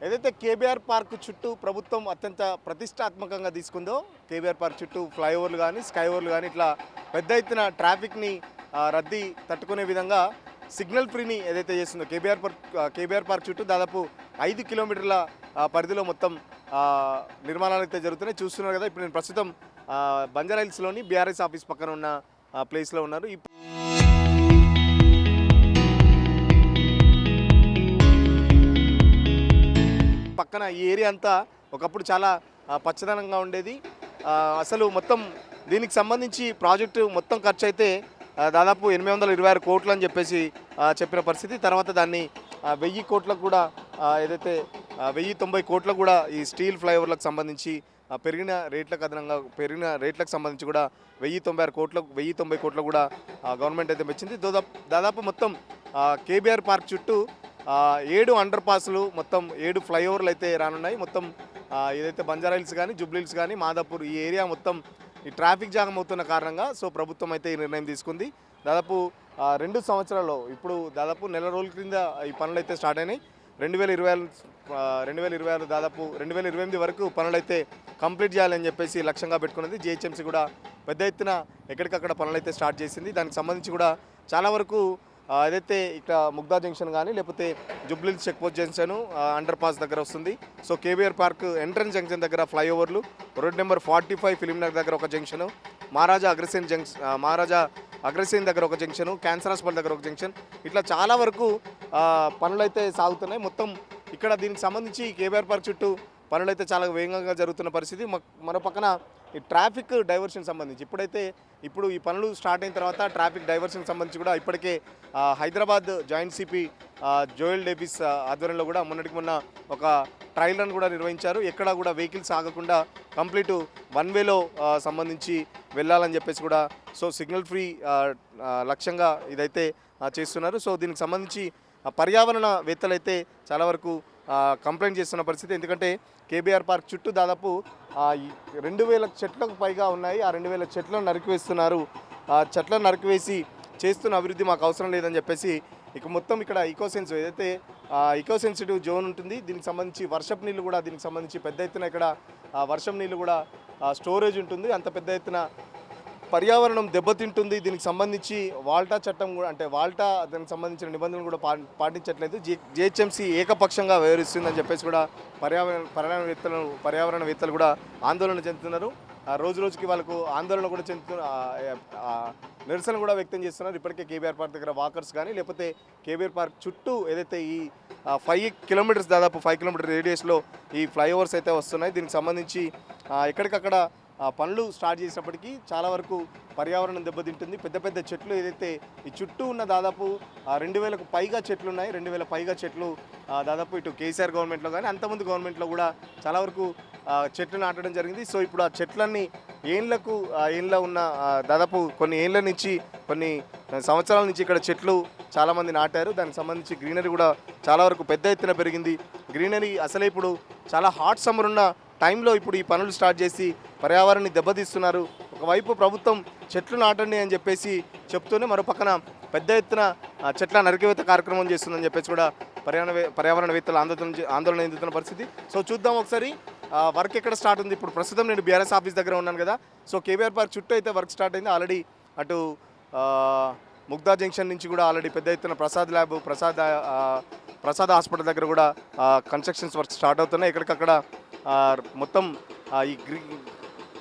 ఏదైతే KBR park చుట్టూ ప్రభుత్వం అత్యంత ప్రతిష్టాత్మకంగా తీసుకుందో కేబీఆర్ పార్క్ చుట్టూ ఫ్లైఓవర్లు కానీ స్కైఓవర్లు కానీ ఇట్లా పెద్ద ఎత్తున ట్రాఫిక్ని రద్దీ తట్టుకునే విధంగా సిగ్నల్ ఫ్రీని ఏదైతే చేస్తుందో కేబీఆర్ పార్క్ చుట్టూ దాదాపు 5 కిలోమీటర్ల పరిధిలో మొత్తం నిర్మాణాలు అయితే జరుగుతున్నాయి. చూస్తున్నారు కదా, ఇప్పుడు నేను ప్రస్తుతం బంజారాహిల్స్లోని బీఆర్ఎస్ ఆఫీస్ పక్కన ఉన్న ప్లేస్లో ఉన్నారు. పక్కన ఈ ఏరియా అంతా ఒకప్పుడు చాలా పచ్చదనంగా ఉండేది. అసలు మొత్తం దీనికి సంబంధించి ప్రాజెక్టు మొత్తం ఖర్చు అయితే దాదాపు 826 కోట్లు అని చెప్పేసి చెప్పిన పరిస్థితి. తర్వాత దాన్ని 1000 కోట్లకు కూడా ఏదైతే 1090 కోట్లకు కూడా ఈ స్టీల్ ఫ్లైఓవర్లకు సంబంధించి పెరిగిన రేట్లకు సంబంధించి కూడా 1090 కోట్లకు కూడా గవర్నమెంట్ అయితే మెచ్చింది. దాదాపు మొత్తం కేబీఆర్ పార్క్ చుట్టూ 7 అండర్ పాస్లు, మొత్తం 7 ఫ్లైఓవర్లు అయితే రానున్నాయి. మొత్తం ఏదైతే బంజారాహిల్స్ కానీ జూబ్లీహిల్స్ కానీ మాదాపూర్ ఈ ఏరియా మొత్తం ఈ ట్రాఫిక్ జామ్ అవుతున్న కారణంగా ఈ అయితే ఈ నిర్ణయం తీసుకుంది. దాదాపు 2 సంవత్సరాల్లో ఇప్పుడు దాదాపు నెల రోజుల క్రింద ఈ పనులు అయితే స్టార్ట్ అయినాయి. 2026 దాదాపు 2028 వరకు పనులు అయితే కంప్లీట్ చేయాలని చెప్పేసి లక్ష్యంగా పెట్టుకున్నది. జిహెచ్ఎంసీ కూడా పెద్ద ఎత్తున ఎక్కడికక్కడ పనులు అయితే స్టార్ట్ చేసింది. దానికి సంబంధించి కూడా చాలా వరకు ఏదైతే ఇక్కడ ముగ్దా జంక్షన్ కానీ లేకపోతే Jubilee Hills checkpost junction under pass దగ్గర వస్తుంది. So KBR park entrance junction దగ్గర ఫ్లైఓవర్లు, రోడ్ నెంబర్ 45 ఫిలింనగర్ దగ్గర ఒక జంక్షను, మహారాజా అగ్రసేన్ దగ్గర ఒక జంక్షను, క్యాన్సర్ హాస్పిటల్ దగ్గర ఒక జంక్షన్, ఇట్లా చాలా వరకు పనులు అయితే సాగుతున్నాయి. మొత్తం ఇక్కడ దీనికి సంబంధించి కేబీఆర్ పార్క్ చుట్టూ పనులు అయితే చాలా వేగంగా జరుగుతున్న పరిస్థితి. మరో పక్కన ఈ ట్రాఫిక్ డైవర్షన్ సంబంధించి ఇప్పుడు ఈ పనులు స్టార్ట్ అయిన తర్వాత ట్రాఫిక్ డైవర్షన్ సంబంధించి కూడా ఇప్పటికే Hyderabad joint CP Joel Davis ఆధ్వర్యంలో కూడా మొన్న ఒక ట్రయల్ రన్ కూడా నిర్వహించారు. ఎక్కడ కూడా వెహికల్స్ ఆగకుండా కంప్లీట్ వన్ వేలో సంబంధించి వెళ్ళాలని చెప్పేసి కూడా సో సిగ్నల్ ఫ్రీ లక్ష్యంగా ఇదైతే చేస్తున్నారు. సో దీనికి సంబంధించి పర్యావరణవేత్తలు అయితే చాలా వరకు కంప్లైంట్ చేస్తున్న పరిస్థితి. ఎందుకంటే కేబీఆర్ పార్క్ చుట్టూ దాదాపు 2000 చెట్లకు పైగా ఉన్నాయి. ఆ 2000 చెట్లను నరికివేస్తున్నారు. చెట్లను నరికివేసి చేస్తున్న అభివృద్ధి మాకు అవసరం లేదని చెప్పేసి ఇక మొత్తం ఇక్కడ ఏదైతే ఈకో సెన్సిటివ్ జోన్ ఉంటుంది, దీనికి సంబంధించి వర్షపు నీళ్ళు కూడా దీనికి సంబంధించి పెద్ద ఎత్తున ఇక్కడ వర్షం నీళ్ళు కూడా స్టోరేజ్ ఉంటుంది. అంత పెద్ద ఎత్తున పర్యావరణం దెబ్బతింటుంది. దీనికి సంబంధించి వాల్టా చట్టం కూడా దానికి సంబంధించిన నిబంధనలు కూడా పాటించట్లేదు. జిహెచ్ఎంసీ ఏకపక్షంగా వ్యవహరిస్తుందని చెప్పేసి కూడా పర్యావరణవేత్తలు కూడా ఆందోళన చెందుతున్నారు. రోజుకి వాళ్ళకు ఆందోళన కూడా నిరసన కూడా వ్యక్తం చేస్తున్నారు. ఇప్పటికే కేబీఆర్ పార్క్ దగ్గర వాకర్స్ కానీ లేకపోతే కేబీఆర్ పార్క్ చుట్టూ ఏదైతే ఈ 5 కిలోమీటర్స్ దాదాపు 5 కిలోమీటర్ రేడియస్లో ఈ ఫ్లైఓవర్స్ అయితే వస్తున్నాయి. దీనికి సంబంధించి ఎక్కడికక్కడ పనులు స్టార్ట్ చేసినప్పటికీ చాలా వరకు పర్యావరణం దెబ్బతింటుంది. పెద్ద చెట్లు ఏదైతే ఈ చుట్టూ ఉన్న దాదాపు 2000కు పైగా చెట్లు ఉన్నాయి. 2000 పైగా చెట్లు దాదాపు ఇటు కేసీఆర్ గవర్నమెంట్లో కానీ అంతకుముందు గవర్నమెంట్లో కూడా చాలా వరకు చెట్లు నాటడం జరిగింది. సో ఇప్పుడు ఆ చెట్లన్నీ ఏళ్ళ ఉన్న దాదాపు కొన్ని ఏళ్ళ నుంచి కొన్ని సంవత్సరాల నుంచి ఇక్కడ చెట్లు చాలామంది నాటారు. దానికి సంబంధించి గ్రీనరీ కూడా చాలా వరకు పెద్ద ఎత్తున పెరిగింది. గ్రీనరీ అసలే ఇప్పుడు చాలా హాట్ సమ్మర్ ఉన్న టైంలో ఇప్పుడు ఈ పనులు స్టార్ట్ చేసి పర్యావరణాన్ని దెబ్బతీస్తున్నారు. ఒకవైపు ప్రభుత్వం చెట్లు నాటండి అని చెప్పేసి చెప్తూనే మరో పక్కన పెద్ద ఎత్తున చెట్ల నరికివేత కార్యక్రమం చేస్తుందని చెప్పేసి కూడా పర్యావరణవేత్తలు ఆందోళన చెందుతున్న పరిస్థితి. సో చూద్దాం ఒకసారి వర్క్ ఎక్కడ స్టార్ట్ ఉంది. ఇప్పుడు ప్రస్తుతం నేను బీఆర్ఎస్ ఆఫీస్ దగ్గర ఉన్నాను కదా. సో కేబీఆర్ పార్క్ చుట్టూ అయితే వర్క్ స్టార్ట్ అయింది ఆల్రెడీ. అటు ముగ్దా జంక్షన్ నుంచి కూడా ఆల్రెడీ పెద్ద ఎత్తున ప్రసాద్ హాస్పిటల్ దగ్గర కూడా కన్స్ట్రక్షన్స్ వర్క్ స్టార్ట్ అవుతున్నాయి. ఎక్కడికక్కడ మొత్తం ఈ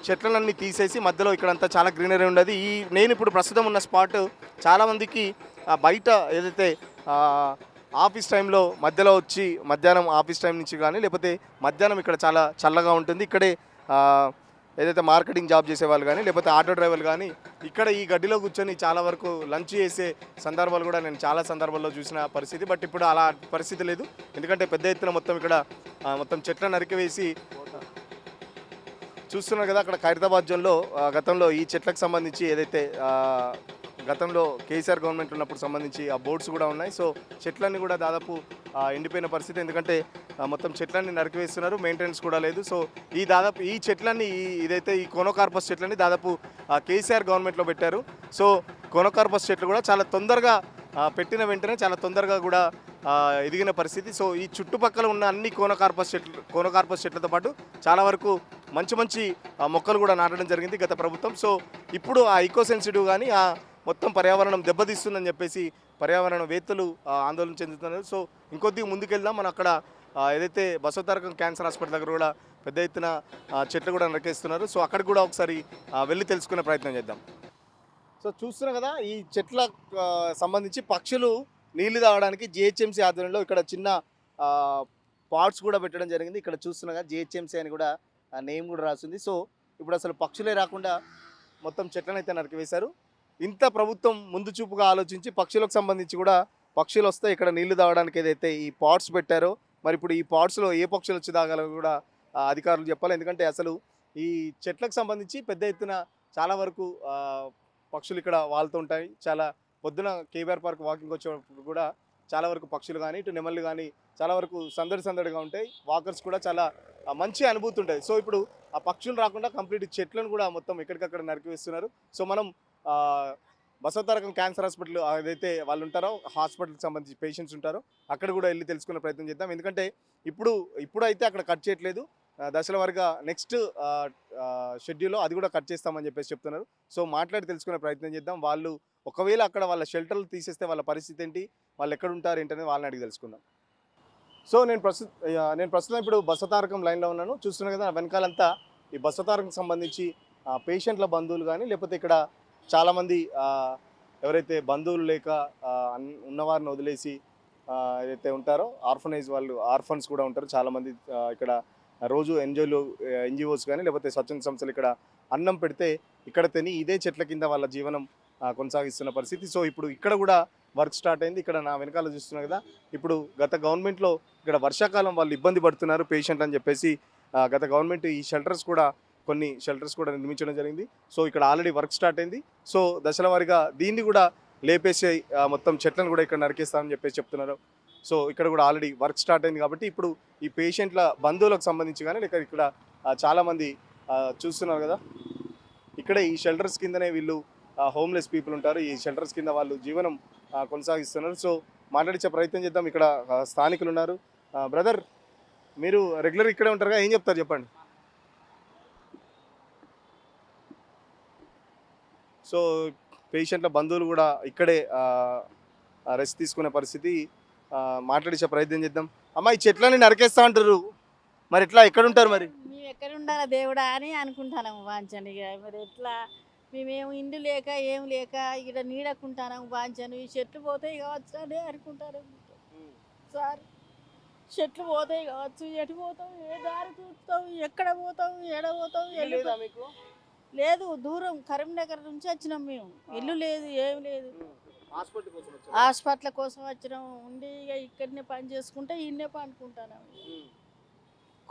చెట్లన్నీ తీసేసి మధ్యలో ఇక్కడంతా చాలా గ్రీనరీ ఉండదు. నేను ఇప్పుడు ప్రస్తుతం ఉన్న స్పాట్ చాలామందికి బయట ఏదైతే ఆఫీస్ టైంలో మధ్యలో వచ్చి మధ్యాహ్నం ఆఫీస్ టైం నుంచి కానీ లేకపోతే మధ్యాహ్నం ఇక్కడ చాలా చల్లగా ఉంటుంది. ఇక్కడే ఏదైతే మార్కెటింగ్ జాబ్ చేసేవాళ్ళు కానీ లేకపోతే ఆటో డ్రైవర్లు కానీ ఇక్కడ ఈ గడ్డిలో కూర్చొని చాలా వరకు లంచ్ చేసే సందర్భాలు కూడా నేను చాలా సందర్భాల్లో చూసిన పరిస్థితి. బట్ ఇప్పుడు అలా పరిస్థితి లేదు. ఎందుకంటే పెద్ద ఎత్తున మొత్తం ఇక్కడ మొత్తం చెట్లను నరికివేసి చూస్తున్నారు కదా. అక్కడ ఖైరతాబాద్ జోన్లో గతంలో ఈ చెట్లకు సంబంధించి ఏదైతే గతంలో కేసీఆర్ గవర్నమెంట్ ఉన్నప్పుడు సంబంధించి ఆ బోర్డ్స్ కూడా ఉన్నాయి. సో చెట్లన్నీ కూడా దాదాపు ఎండిపోయిన పరిస్థితి. ఎందుకంటే మొత్తం చెట్లన్నీ నరికివేస్తున్నారు, మెయింటెనెన్స్ కూడా లేదు. సో ఈ చెట్లన్నీ ఇదైతే ఈ కోనోకార్పస్ చెట్లన్నీ దాదాపు కేసీఆర్ గవర్నమెంట్లో పెట్టారు. సో కోనోకార్పస్ చెట్లు కూడా చాలా తొందరగా పెట్టిన వెంటనే చాలా తొందరగా కూడా ఎదిగిన పరిస్థితి. సో ఈ చుట్టుపక్కల ఉన్న అన్ని కోనోకార్పస్ చెట్లతో పాటు చాలా వరకు మంచి మంచి మొక్కలు కూడా నాటడం జరిగింది గత ప్రభుత్వం. సో ఇప్పుడు ఆ ఈకో సెన్సిటివ్ కానీ ఆ మొత్తం పర్యావరణం దెబ్బతీస్తుందని చెప్పేసి పర్యావరణవేత్తలు ఆందోళన చెందుతున్నారు. సో ఇంకొద్దిగా ముందుకెళ్దాం. మనం అక్కడ ఏదైతే బసవతారకం క్యాన్సర్ హాస్పిటల్ దగ్గర కూడా పెద్ద ఎత్తున చెట్లు కూడా నరికేస్తున్నారు. సో అక్కడికి కూడా ఒకసారి వెళ్ళి తెలుసుకునే ప్రయత్నం చేద్దాం. సో చూస్తున్నాం కదా, ఈ చెట్ల సంబంధించి పక్షులు నీళ్లు తాగడానికి జిహెచ్ఎంసీ ఆధ్వర్యంలో ఇక్కడ చిన్న పాట్స్ కూడా పెట్టడం జరిగింది. ఇక్కడ చూస్తున్నాం కదా, జిహెచ్ఎంసీ అని కూడా నేమ్ కూడా రాసింది. సో ఇప్పుడు అసలు పక్షులే రాకుండా మొత్తం చెట్లను అయితే నరికివేశారు. ఇంత ప్రభుత్వం ముందు చూపుగా ఆలోచించి పక్షులకు సంబంధించి కూడా పక్షులు వస్తే ఇక్కడ నీళ్లు తాగడానికి ఏదైతే ఈ పాట్స్ పెట్టారో, మరి ఇప్పుడు ఈ పాట్స్లో ఏ పక్షులు వచ్చి తాగాలో కూడా అధికారులు చెప్పాలి. ఎందుకంటే అసలు ఈ చెట్లకు సంబంధించి పెద్ద ఎత్తున చాలా వరకు పక్షులు ఇక్కడ వాళ్తూ ఉంటాయి. చాలా పొద్దున కేబీఆర్ పార్క్ వాకింగ్ వచ్చేటప్పుడు కూడా చాలా వరకు పక్షులు కానీ ఇటు నెమళ్ళు కానీ చాలా వరకు సందడిగా ఉంటాయి. వాకర్స్ కూడా చాలా మంచి అనుభూతి ఉంటుంది. సో ఇప్పుడు ఆ పక్షులు రాకుండా కంప్లీట్ చెట్లను కూడా మొత్తం ఎక్కడికక్కడ నరికివేస్తున్నారు. సో మనం బసవతారకం క్యాన్సర్ హాస్పిటల్ ఏదైతే వాళ్ళు ఉంటారో, హాస్పిటల్కి సంబంధించి పేషెంట్స్ ఉంటారో అక్కడ కూడా వెళ్ళి తెలుసుకునే ప్రయత్నం చేద్దాం. ఎందుకంటే ఇప్పుడైతే అక్కడ కట్ చేయట్లేదు, దశల వారీగా నెక్స్ట్ షెడ్యూల్లో అది కూడా కట్ చేస్తామని చెప్పేసి చెప్తున్నారు. సో మాట్లాడి తెలుసుకునే ప్రయత్నం చేద్దాం. వాళ్ళు ఒకవేళ అక్కడ వాళ్ళ షెల్టర్లు తీసేస్తే వాళ్ళ పరిస్థితి ఏంటి, వాళ్ళు ఎక్కడ ఉంటారు ఏంటనేది వాళ్ళని అడిగి తెలుసుకుందాం. సో నేను ప్రస్తుతం ఇప్పుడు బసవతారకం లైన్లో ఉన్నాను. చూస్తున్నాను కదా, వెనకాలంతా ఈ బసవతారకం సంబంధించి పేషెంట్ల బంధువులు కానీ లేకపోతే ఇక్కడ చాలామంది ఎవరైతే బంధువులు లేక ఉన్నవారిని వదిలేసి ఏదైతే ఉంటారో ఆర్ఫనైజ్ వాళ్ళు, ఆర్ఫన్స్ కూడా ఉంటారు చాలామంది ఇక్కడ రోజు ఎన్జిఓస్ కానీ లేకపోతే స్వచ్ఛంద సంస్థలు ఇక్కడ అన్నం పెడితే ఇక్కడ తిని ఇదే చెట్ల కింద వాళ్ళ జీవనం కొనసాగిస్తున్న పరిస్థితి. సో ఇప్పుడు ఇక్కడ కూడా వర్క్ స్టార్ట్ అయింది. ఇక్కడ నా వెనకాల చూస్తున్నారు కదా, ఇప్పుడు గత గవర్నమెంట్లో ఇక్కడ వర్షాకాలం వాళ్ళు ఇబ్బంది పడుతున్నారు పేషెంట్ అని చెప్పేసి గత గవర్నమెంట్ ఈ కొన్ని షెల్టర్స్ కూడా నిర్మించడం జరిగింది. సో ఇక్కడ ఆల్రెడీ వర్క్ స్టార్ట్ అయింది. సో దశల వారీగా దీన్ని కూడా లేపేసి మొత్తం చెట్లను కూడా ఇక్కడ నరికేస్తామని చెప్పేసి చెప్తున్నారు. సో ఇక్కడ కూడా ఆల్రెడీ వర్క్ స్టార్ట్ అయింది కాబట్టి ఇప్పుడు ఈ పేషెంట్ల బంధువులకు సంబంధించి కానీ లేక ఇక్కడ చాలామంది చూస్తున్నారు కదా, ఇక్కడ ఈ షెల్టర్స్ కిందనే వీళ్ళు హోమ్లెస్ పీపుల్ ఉంటారు. ఈ షెల్టర్స్ కింద వాళ్ళు జీవనం కొనసాగిస్తున్నారు. సో మాట్లాడించే ప్రయత్నం చేద్దాం. ఇక్కడ స్థానికులు ఉన్నారు. బ్రదర్, మీరు రెగ్యులర్ ఇక్కడే ఉంటారుగా, ఏం చెప్తారు చెప్పండి. సో పేషెంట్ల బంధువులు కూడా ఇక్కడే రెస్ట్ తీసుకునే పరిస్థితి. మాట్లాడించే ప్రయత్నం చేద్దాం. అమ్మ, ఈ చెట్లని నరికేస్తా అంటారు, మరి ఎట్లా ఎక్కడ ఉంటారు? మరి మేము ఎక్కడ ఉండాలా దేవుడా అని అనుకుంటున్నాము వాంచను. ఇక మరి ఎట్లా, మేమేం ఇండ్లు లేక ఏం లేక ఇక్కడ నీడకుంటున్నాము వాంచను. ఈ చెట్లు పోతాయి కావచ్చు అని అనుకుంటారు సార్. చెట్లు పోతాయి కావచ్చు, ఎటు పోతాం, ఏ దారి చూస్తాం, ఎక్కడ పోతాం, ఏడ పోతాం. లేదు, దూరం కరీంనగర్ నుంచి వచ్చినాం మేము. ఇల్లు లేదు, ఏం లేదు. హాస్పిటల్ కోసం వచ్చినాం. ఉండి ఇక ఇక్కడనే పని చేసుకుంటే ఇన్నే పండుకుంటున్నాం.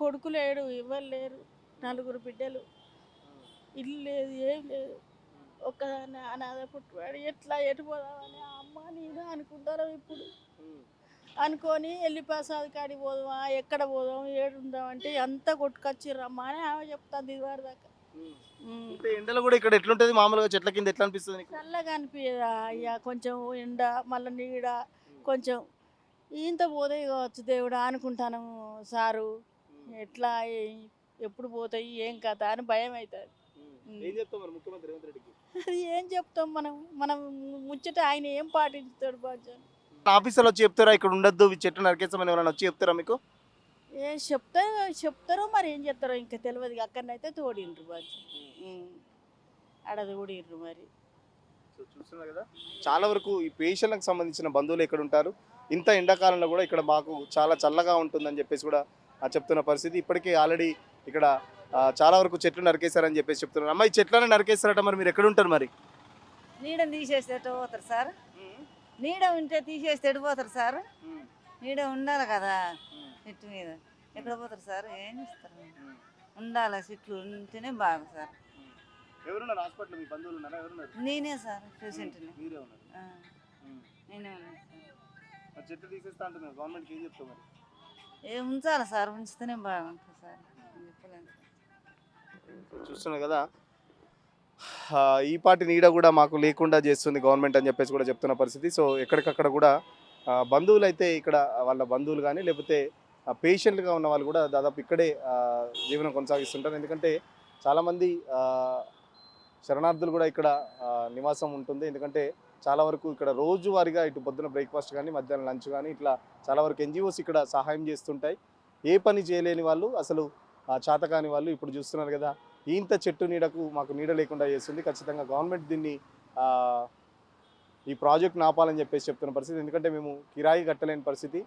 కొడుకు లేడు, ఎవరు లేరు, 4 బిడ్డలు, ఇల్లు లేదు, ఏం లేదు. ఒక్కదాన్ని అనాథ పుట్టువాడు. ఎట్లా ఎటు పోదామని అమ్మ నేను అనుకుంటారు. ఇప్పుడు అనుకొని వెళ్ళిపోసాది కాడికి పోదామా, ఎక్కడ పోదాం, ఏడుందాం అంటే అంతా కొట్టుకొచ్చిర్రమ్మా అని ఆమె చెప్తాను ఇదివారి దాకా. ఎండలు కూడా ఇక్కడ ఎట్లుంటది మామూలుగా చెట్ల కింద ఎట్లా అనిపిస్తుంది? చల్లగా అనిపించదా అయ్యా, కొంచెం ఎండ మళ్ళీ నీడ కొంచెం ఇంత పోతాయి కావచ్చు దేవుడా అనుకుంటాను సారు. ఎట్లా ఎప్పుడు పోతాయి ఏం కథ అని భయం అవుతుంది. అది ఏం చెప్తాం మనం ముచ్చట ఆయన ఏం పాటిస్తాడు బాగా. ఆఫీసర్లు వచ్చి చెప్తారా ఇక్కడ ఉండొద్దు, చెట్లు నరికేస్తామని ఎవరైనా వచ్చి చెప్తారా మీకు? ఏం చెప్తారో మరి ఏం చెప్తారో ఇంకా తెలియదు. అక్కడనైతే తోడిండ్రు బాగా, ఆడ తోడిండ్రు మరి. చూస్తున్నారు కదా, చాలా వరకు ఈ పేషెంట్లకు సంబంధించిన బంధువులు ఎక్కడ ఉంటారు. ఇంత ఎండాకాలంలో కూడా ఇక్కడ మాకు చాలా చల్లగా ఉంటుందని చెప్పేసి కూడా చెప్తున్న పరిస్థితి. ఇప్పటికే ఆల్రెడీ ఇక్కడ చాలా వరకు చెట్లు నరికేశారని చెప్పేసి చెప్తున్నారు. అమ్మ, ఈ చెట్లను నరికేస్తారట, మరి మీరు ఎక్కడ ఉంటారు? మరి నీడని తీసేస్తే ఎటు పోతారు సార్? నీడ ఉంటే తీసేస్తే ఎటు పోతారు సార్? నీడ ఉండాలి కదా చెట్టు మీద, ఎక్కడ పోతారు సార్? ఏం చేస్తారు? ఉండాలి, చెట్లు ఉంటేనే బాగా సార్. నేనే సార్ పేషెంట్ని. నేనే ఉన్నాను సార్. ఏం ఉంచాలి సార్? ఉంచితేనే బాగుంటుంది సార్. చూస్తున్నారు కదా, ఈ పాటి నీడ కూడా మాకు లేకుండా చేస్తుంది గవర్నమెంట్ అని చెప్పేసి కూడా చెప్తున్న పరిస్థితి. సో ఎక్కడికక్కడ కూడా బంధువులు అయితే ఇక్కడ వాళ్ళ బంధువులు కానీ లేకపోతే పేషెంట్గా ఉన్న వాళ్ళు కూడా దాదాపు ఇక్కడే జీవనం కొనసాగిస్తుంటారు. ఎందుకంటే చాలామంది శరణార్థులు కూడా ఇక్కడ నివాసం ఉంటుంది. ఎందుకంటే చాలా వరకు ఇక్కడ రోజువారీగా ఇటు పొద్దున బ్రేక్ఫాస్ట్ కానీ మధ్యాహ్నం లంచ్ కానీ ఇట్లా చాలా వరకు ఎన్జిఓస్ ఇక్కడ సహాయం చేస్తుంటాయి. ఏ పని చేయలేని వాళ్ళు, అసలు చేతకాని వాళ్ళు ఇప్పుడు చూస్తున్నారు కదా, ఇంత చెట్టు నీడకు మాకు నీడ లేకుండా చేస్తుంది. ఖచ్చితంగా గవర్నమెంట్ దీన్ని ఈ ప్రాజెక్ట్ నాపాలని చెప్పేసి చెప్తున్న పరిస్థితి. ఎందుకంటే మేము కిరాయి కట్టలేని పరిస్థితి,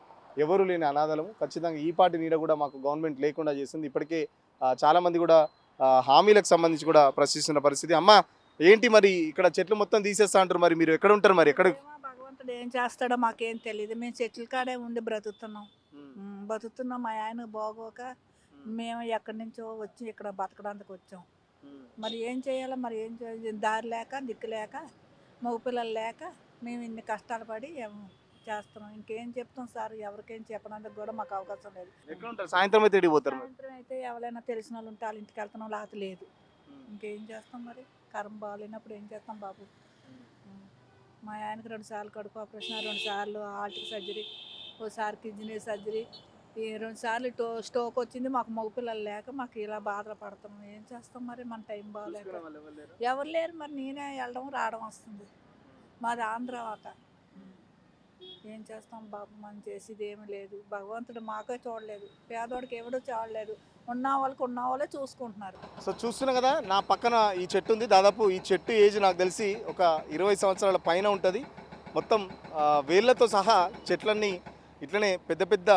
ఎవరు లేని అనాథలము. ఖచ్చితంగా ఈ పాటి నీడ కూడా మాకు గవర్నమెంట్ లేకుండా చేస్తుంది. ఇప్పటికే చాలామంది కూడా హామీలకు సంబంధించి కూడా ప్రశ్నిస్తున్న పరిస్థితి. అమ్మ ఏంటి మరి ఇక్కడ చెట్లు మొత్తం తీసేస్తా అంటారు, మరి మీరు ఎక్కడ ఉంటారు? మరి ఎక్కడ భగవంతుడు ఏం చేస్తాడో మాకేం తెలియదు. మేము చెట్ల కాడే ఉండి బ్రతుకుతున్నాం. మా ఆయన బాగోక మేము ఎక్కడి నుంచో వచ్చి ఇక్కడ బతకడానికి వచ్చాం. మరి ఏం చేయాలో, మరి ఏం చేయాలి, దారి లేక దిక్కు లేక మగ పిల్లలు లేక మేము ఇన్ని కష్టాలు పడి చేస్తున్నాం. ఇంకేం చెప్తాం సార్, ఎవరికేం చెప్పడానికి కూడా మాకు అవకాశం లేదు. ఎక్కడ ఉంటారు? సాయంత్రం అయితే ఎక్కడికి పోతారు? సాయంత్రం అయితే ఎవరైనా తెలిసిన వాళ్ళు ఉంటే వాళ్ళ ఇంటికి వెళ్తున్నాం, లేకపోతే లేదు. ఇంకేం చేస్తాం, మరి కరం బాగాలేనప్పుడు ఏం చేస్తాం బాబు. మా ఆయనకి 2 సార్లు కడుపు ఆపరేషన్, 2 సార్లు హార్ట్కి సర్జరీ, ఓసారి కిడ్నీ సర్జరీ, ఈ 2 సార్లు స్ట్రోక్ వచ్చింది. మాకు మగపిల్లలు లేక మాకు ఇలా బాధలు పడుతున్నాం. ఏం చేస్తాం మరి, మన టైం బాగాలేక ఎవరు లేరు. మరి నేనే వెళ్ళడం రావడం వస్తుంది. మాది ఆంధ్ర ఆట. ఏం చేస్తాం బాబు, మనం చేసేది ఏమీ లేదు. భగవంతుడు మాకే చూడలేదు, పేదవాడికి ఎవడో చూడలేదు. ఉన్న వాళ్ళే చూసుకుంటున్నారు. సో చూస్తున్నా కదా, నా పక్కన ఈ చెట్టు ఉంది. దాదాపు ఈ చెట్టు ఏజ్ నాకు తెలిసి ఒక 20 సంవత్సరాల పైన ఉంటుంది. మొత్తం వేళ్ళతో సహా చెట్లన్నీ ఇట్లనే పెద్ద పెద్ద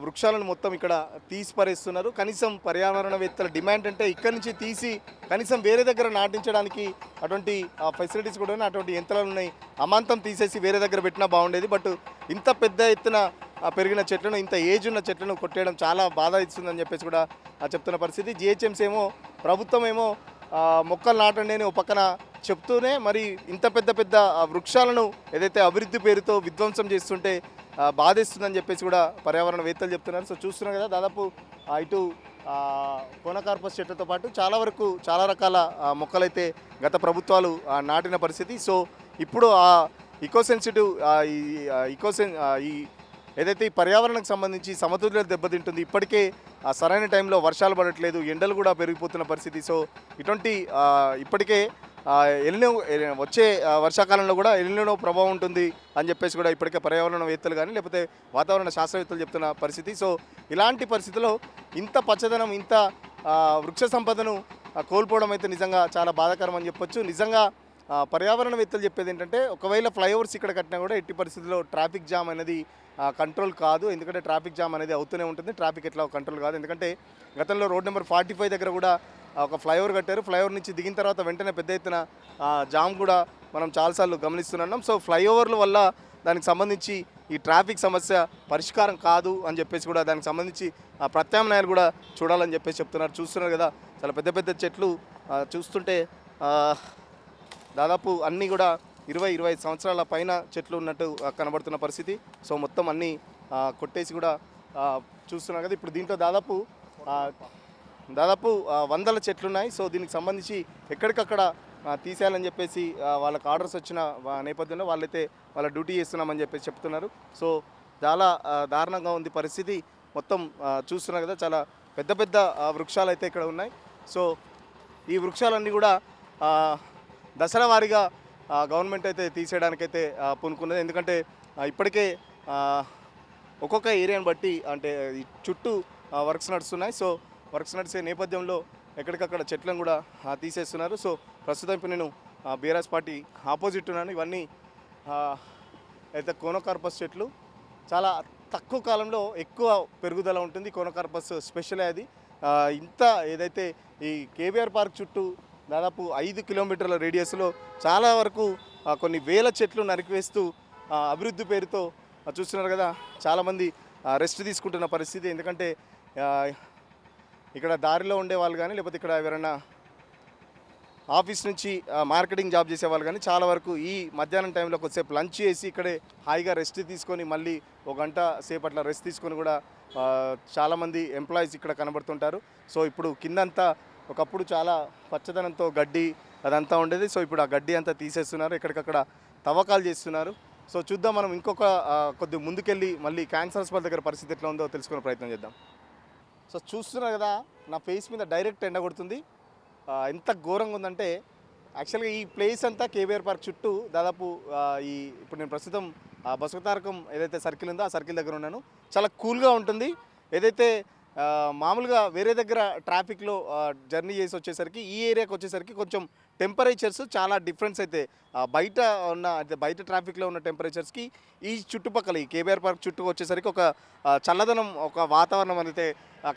వృక్షాలను మొత్తం ఇక్కడ తీసి పరేస్తున్నారు. కనీసం పర్యావరణవేత్తల డిమాండ్ అంటే ఇక్కడి నుంచి తీసి కనీసం వేరే దగ్గర నాటించడానికి అటువంటి ఫెసిలిటీస్ కూడా ఉన్నాయి, అటువంటి యంత్రాలు ఉన్నాయి. అమాంతం తీసేసి వేరే దగ్గర పెట్టినా బాగుండేది. బట్ ఇంత పెద్ద ఎత్తున పెరిగిన చెట్లను, ఇంత ఏజ్ ఉన్న చెట్లను కొట్టేయడం చాలా బాధ ఇస్తుందని చెప్పేసి కూడా చెప్తున్న పరిస్థితి. జిహెచ్ఎంసీ ఏమో, ప్రభుత్వం ఏమో మొక్కలు నాటండి అని ఒక పక్కన చెప్తూనే మరి ఇంత పెద్ద పెద్ద వృక్షాలను ఏదైతే అభివృద్ధి పేరుతో విధ్వంసం చేస్తుంటే బాధేస్తుందని చెప్పేసి కూడా పర్యావరణవేత్తలు చెప్తున్నారు. సో చూస్తున్నారు కదా, దాదాపు ఇటు కోనకార్పస్ చెట్లతో పాటు చాలా రకాల మొక్కలైతే గత ప్రభుత్వాలు నాటిన పరిస్థితి. సో ఇప్పుడు ఈకోసెన్సిటివ్ ఈ ఏదైతే ఈ పర్యావరణకు సంబంధించి సమతుల్యత దెబ్బతింటుంది. ఇప్పటికే సరైన టైంలో వర్షాలు పడట్లేదు, ఎండలు కూడా పెరిగిపోతున్న పరిస్థితి. సో ఇటువంటి ఇప్పటికే వచ్చే వర్షాకాలంలో కూడా ఎల్నినో ప్రభావం ఉంటుంది అని చెప్పేసి కూడా ఇప్పటికే పర్యావరణవేత్తలు కానీ లేకపోతే వాతావరణ శాస్త్రవేత్తలు చెప్తున్న పరిస్థితి. సో ఇలాంటి పరిస్థితుల్లో ఇంత పచ్చదనం, ఇంత వృక్ష సంపదను కోల్పోవడం అయితే నిజంగా చాలా బాధాకరం అని చెప్పొచ్చు. నిజంగా పర్యావరణవేత్తలు చెప్పేది ఏంటంటే, ఒకవేళ ఫ్లైఓవర్స్ ఇక్కడ కట్టినా కూడా ఎట్టి పరిస్థితుల్లో ట్రాఫిక్ జామ్ అనేది కంట్రోల్ కాదు. ఎందుకంటే ట్రాఫిక్ జామ్ అనేది అవుతూనే ఉంటుంది, ట్రాఫిక్ ఎట్లా కంట్రోల్ కాదు. ఎందుకంటే గతంలో రోడ్ నెంబర్ 45 దగ్గర కూడా ఒక ఫ్లైఓవర్ కట్టారు. ఫ్లైఓవర్ నుంచి దిగిన తర్వాత వెంటనే పెద్ద ఎత్తున జామ్ కూడా మనం చాలాసార్లు గమనిస్తున్నాం. సో ఫ్లైఓవర్ల వల్ల దానికి సంబంధించి ఈ ట్రాఫిక్ సమస్య పరిష్కారం కాదు అని చెప్పేసి కూడా దానికి సంబంధించి ప్రత్యామ్నాయాలు కూడా చూడాలని చెప్పేసి చెప్తున్నారు. చూస్తున్నారు కదా, చాలా పెద్ద పెద్ద చెట్లు చూస్తుంటే దాదాపు అన్నీ కూడా 20-25 సంవత్సరాల పైన చెట్లు ఉన్నట్టు కనబడుతున్న పరిస్థితి. సో మొత్తం అన్నీ కొట్టేసి కూడా చూస్తున్నారు కదా. ఇప్పుడు దీంట్లో దాదాపు వందల చెట్లు ఉన్నాయి. సో దీనికి సంబంధించి ఎక్కడికక్కడ తీసేయాలని చెప్పేసి వాళ్ళకి ఆర్డర్స్ వచ్చిన నేపథ్యంలో వాళ్ళైతే వాళ్ళ డ్యూటీ చేస్తున్నామని చెప్పేసి చెప్తున్నారు. సో చాలా దారుణంగా ఉంది పరిస్థితి. మొత్తం చూస్తున్నారు కదా, చాలా పెద్ద పెద్ద వృక్షాలు అయితే ఇక్కడ ఉన్నాయి. సో ఈ వృక్షాలన్నీ కూడా దశల వారీగా గవర్నమెంట్ అయితే తీసేయడానికైతే పూనుకున్నది. ఎందుకంటే ఇప్పటికే ఒక్కొక్క ఏరియాని బట్టి అంటే చుట్టూ వర్క్స్ నడుస్తున్నాయి. సో వర్క్స్ నడిచే నేపథ్యంలో ఎక్కడికక్కడ చెట్లను కూడా తీసేస్తున్నారు. సో ప్రస్తుతం ఇప్పుడు నేను బీఆర్ఎస్ పార్టీ ఆపోజిట్ ఉన్నాను. ఇవన్నీ అయితే కోనోకార్పస్ చెట్లు చాలా తక్కువ కాలంలో ఎక్కువ పెరుగుదల ఉంటుంది. కోనోకార్పస్ స్పెషల్ అది. ఇంత ఏదైతే ఈ కేబీఆర్ పార్క్ చుట్టూ దాదాపు 5 కిలోమీటర్ల రేడియస్లో చాలా వరకు కొన్ని వేల చెట్లు నరికివేస్తూ అభివృద్ధి పేరుతో చూస్తున్నారు కదా, చాలామంది రెస్ట్ తీసుకుంటున్న పరిస్థితి. ఎందుకంటే ఇక్కడ దారిలో ఉండే వాళ్ళు కానీ లేకపోతే ఇక్కడ ఎవరైనా ఆఫీస్ నుంచి మార్కెటింగ్ జాబ్ చేసే వాళ్ళు కానీ చాలా వరకు ఈ మధ్యాహ్నం టైంలో కొద్దిసేపు లంచ్ చేసి ఇక్కడే హాయిగా రెస్ట్ తీసుకొని మళ్ళీ 1 గంట సేపట్ల రెస్ట్ తీసుకొని కూడా చాలామంది ఎంప్లాయీస్ ఇక్కడ కనబడుతుంటారు. సో ఇప్పుడు కిందంతా ఒకప్పుడు చాలా పచ్చదనంతో గడ్డి అదంతా ఉండేది. సో ఇప్పుడు ఆ గడ్డి అంతా తీసేస్తున్నారు, ఎక్కడికక్కడ తవ్వకాలు చేస్తున్నారు. సో చూద్దాం మనం ఇంకొక కొద్ది ముందుకెళ్ళి మళ్ళీ క్యాన్సర్ హాస్పిటల్ దగ్గర పరిస్థితి ఎట్లా ఉందో తెలుసుకునే ప్రయత్నం చేద్దాం. సో చూస్తున్నారు కదా, నా ఫేస్ మీద డైరెక్ట్ ఎండ కొడుతుంది. ఎంత ఘోరంగా ఉందంటే యాక్చువల్గా ఈ ప్లేస్ అంతా కేబీఆర్ పార్క్ చుట్టూ దాదాపు ఇప్పుడు నేను ప్రస్తుతం బసవతారకం ఏదైతే సర్కిల్ ఉందో ఆ సర్కిల్ దగ్గర ఉన్నాను. చాలా కూల్గా ఉంటుంది. ఏదైతే మామూలుగా వేరే దగ్గర ట్రాఫిక్లో జర్నీ చేసి వచ్చేసరికి ఈ ఏరియాకి వచ్చేసరికి కొంచెం టెంపరేచర్స్ చాలా డిఫరెన్స్ అయితే బయట ఉన్న అంటే బయట ట్రాఫిక్లో ఉన్న టెంపరేచర్స్కి ఈ చుట్టుపక్కల ఈ కేబీఆర్ పార్క్ చుట్టూ వచ్చేసరికి ఒక చల్లదనం, ఒక వాతావరణం అయితే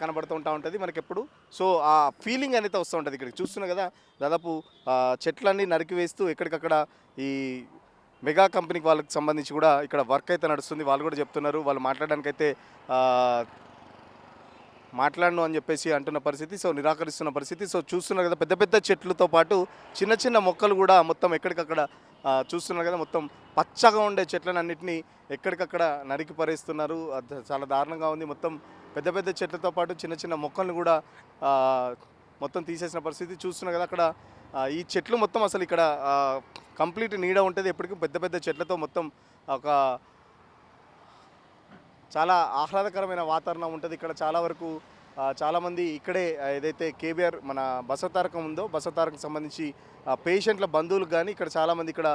కనబడుతూ ఉంటుంది మనకి ఎప్పుడు. సో ఆ ఫీలింగ్ అనేది వస్తూ ఉంటుంది. ఇక్కడ చూస్తున్నాం కదా, దాదాపు చెట్లన్నీ నరికి వేస్తూ ఎక్కడికక్కడ ఈ మెగా కంపెనీకి వాళ్ళకి సంబంధించి కూడా ఇక్కడ వర్క్ అయితే నడుస్తుంది. వాళ్ళు కూడా చెప్తున్నారు, వాళ్ళు మాట్లాడడానికైతే మాట్లాడను అని చెప్పేసి అంటున్న పరిస్థితి. సో నిరాకరిస్తున్న పరిస్థితి. సో చూస్తున్నారు కదా, పెద్ద పెద్ద చెట్లతో పాటు చిన్న చిన్న మొక్కలు కూడా మొత్తం ఎక్కడికక్కడ చూస్తున్నారు కదా, మొత్తం పచ్చగా ఉండే చెట్లను అన్నింటినీ ఎక్కడికక్కడ నరికి పరేస్తున్నారు. చాలా దారుణంగా ఉంది. మొత్తం పెద్ద పెద్ద చెట్లతో పాటు చిన్న చిన్న మొక్కలను కూడా మొత్తం తీసేసిన పరిస్థితి చూస్తున్నారు కదా. అక్కడ ఈ చెట్లు మొత్తం అసలు ఇక్కడ కంప్లీట్ నీడ ఉంటుంది ఎప్పటికీ. పెద్ద పెద్ద చెట్లతో మొత్తం ఒక చాలా ఆహ్లాదకరమైన వాతావరణం ఉంటుంది ఇక్కడ. చాలా వరకు చాలామంది ఇక్కడే ఏదైతే కేబీఆర్ మన బసవతారకం ఉందో బసవతారకం సంబంధించి పేషెంట్ల బంధువులు కానీ ఇక్కడ చాలామంది ఇక్కడ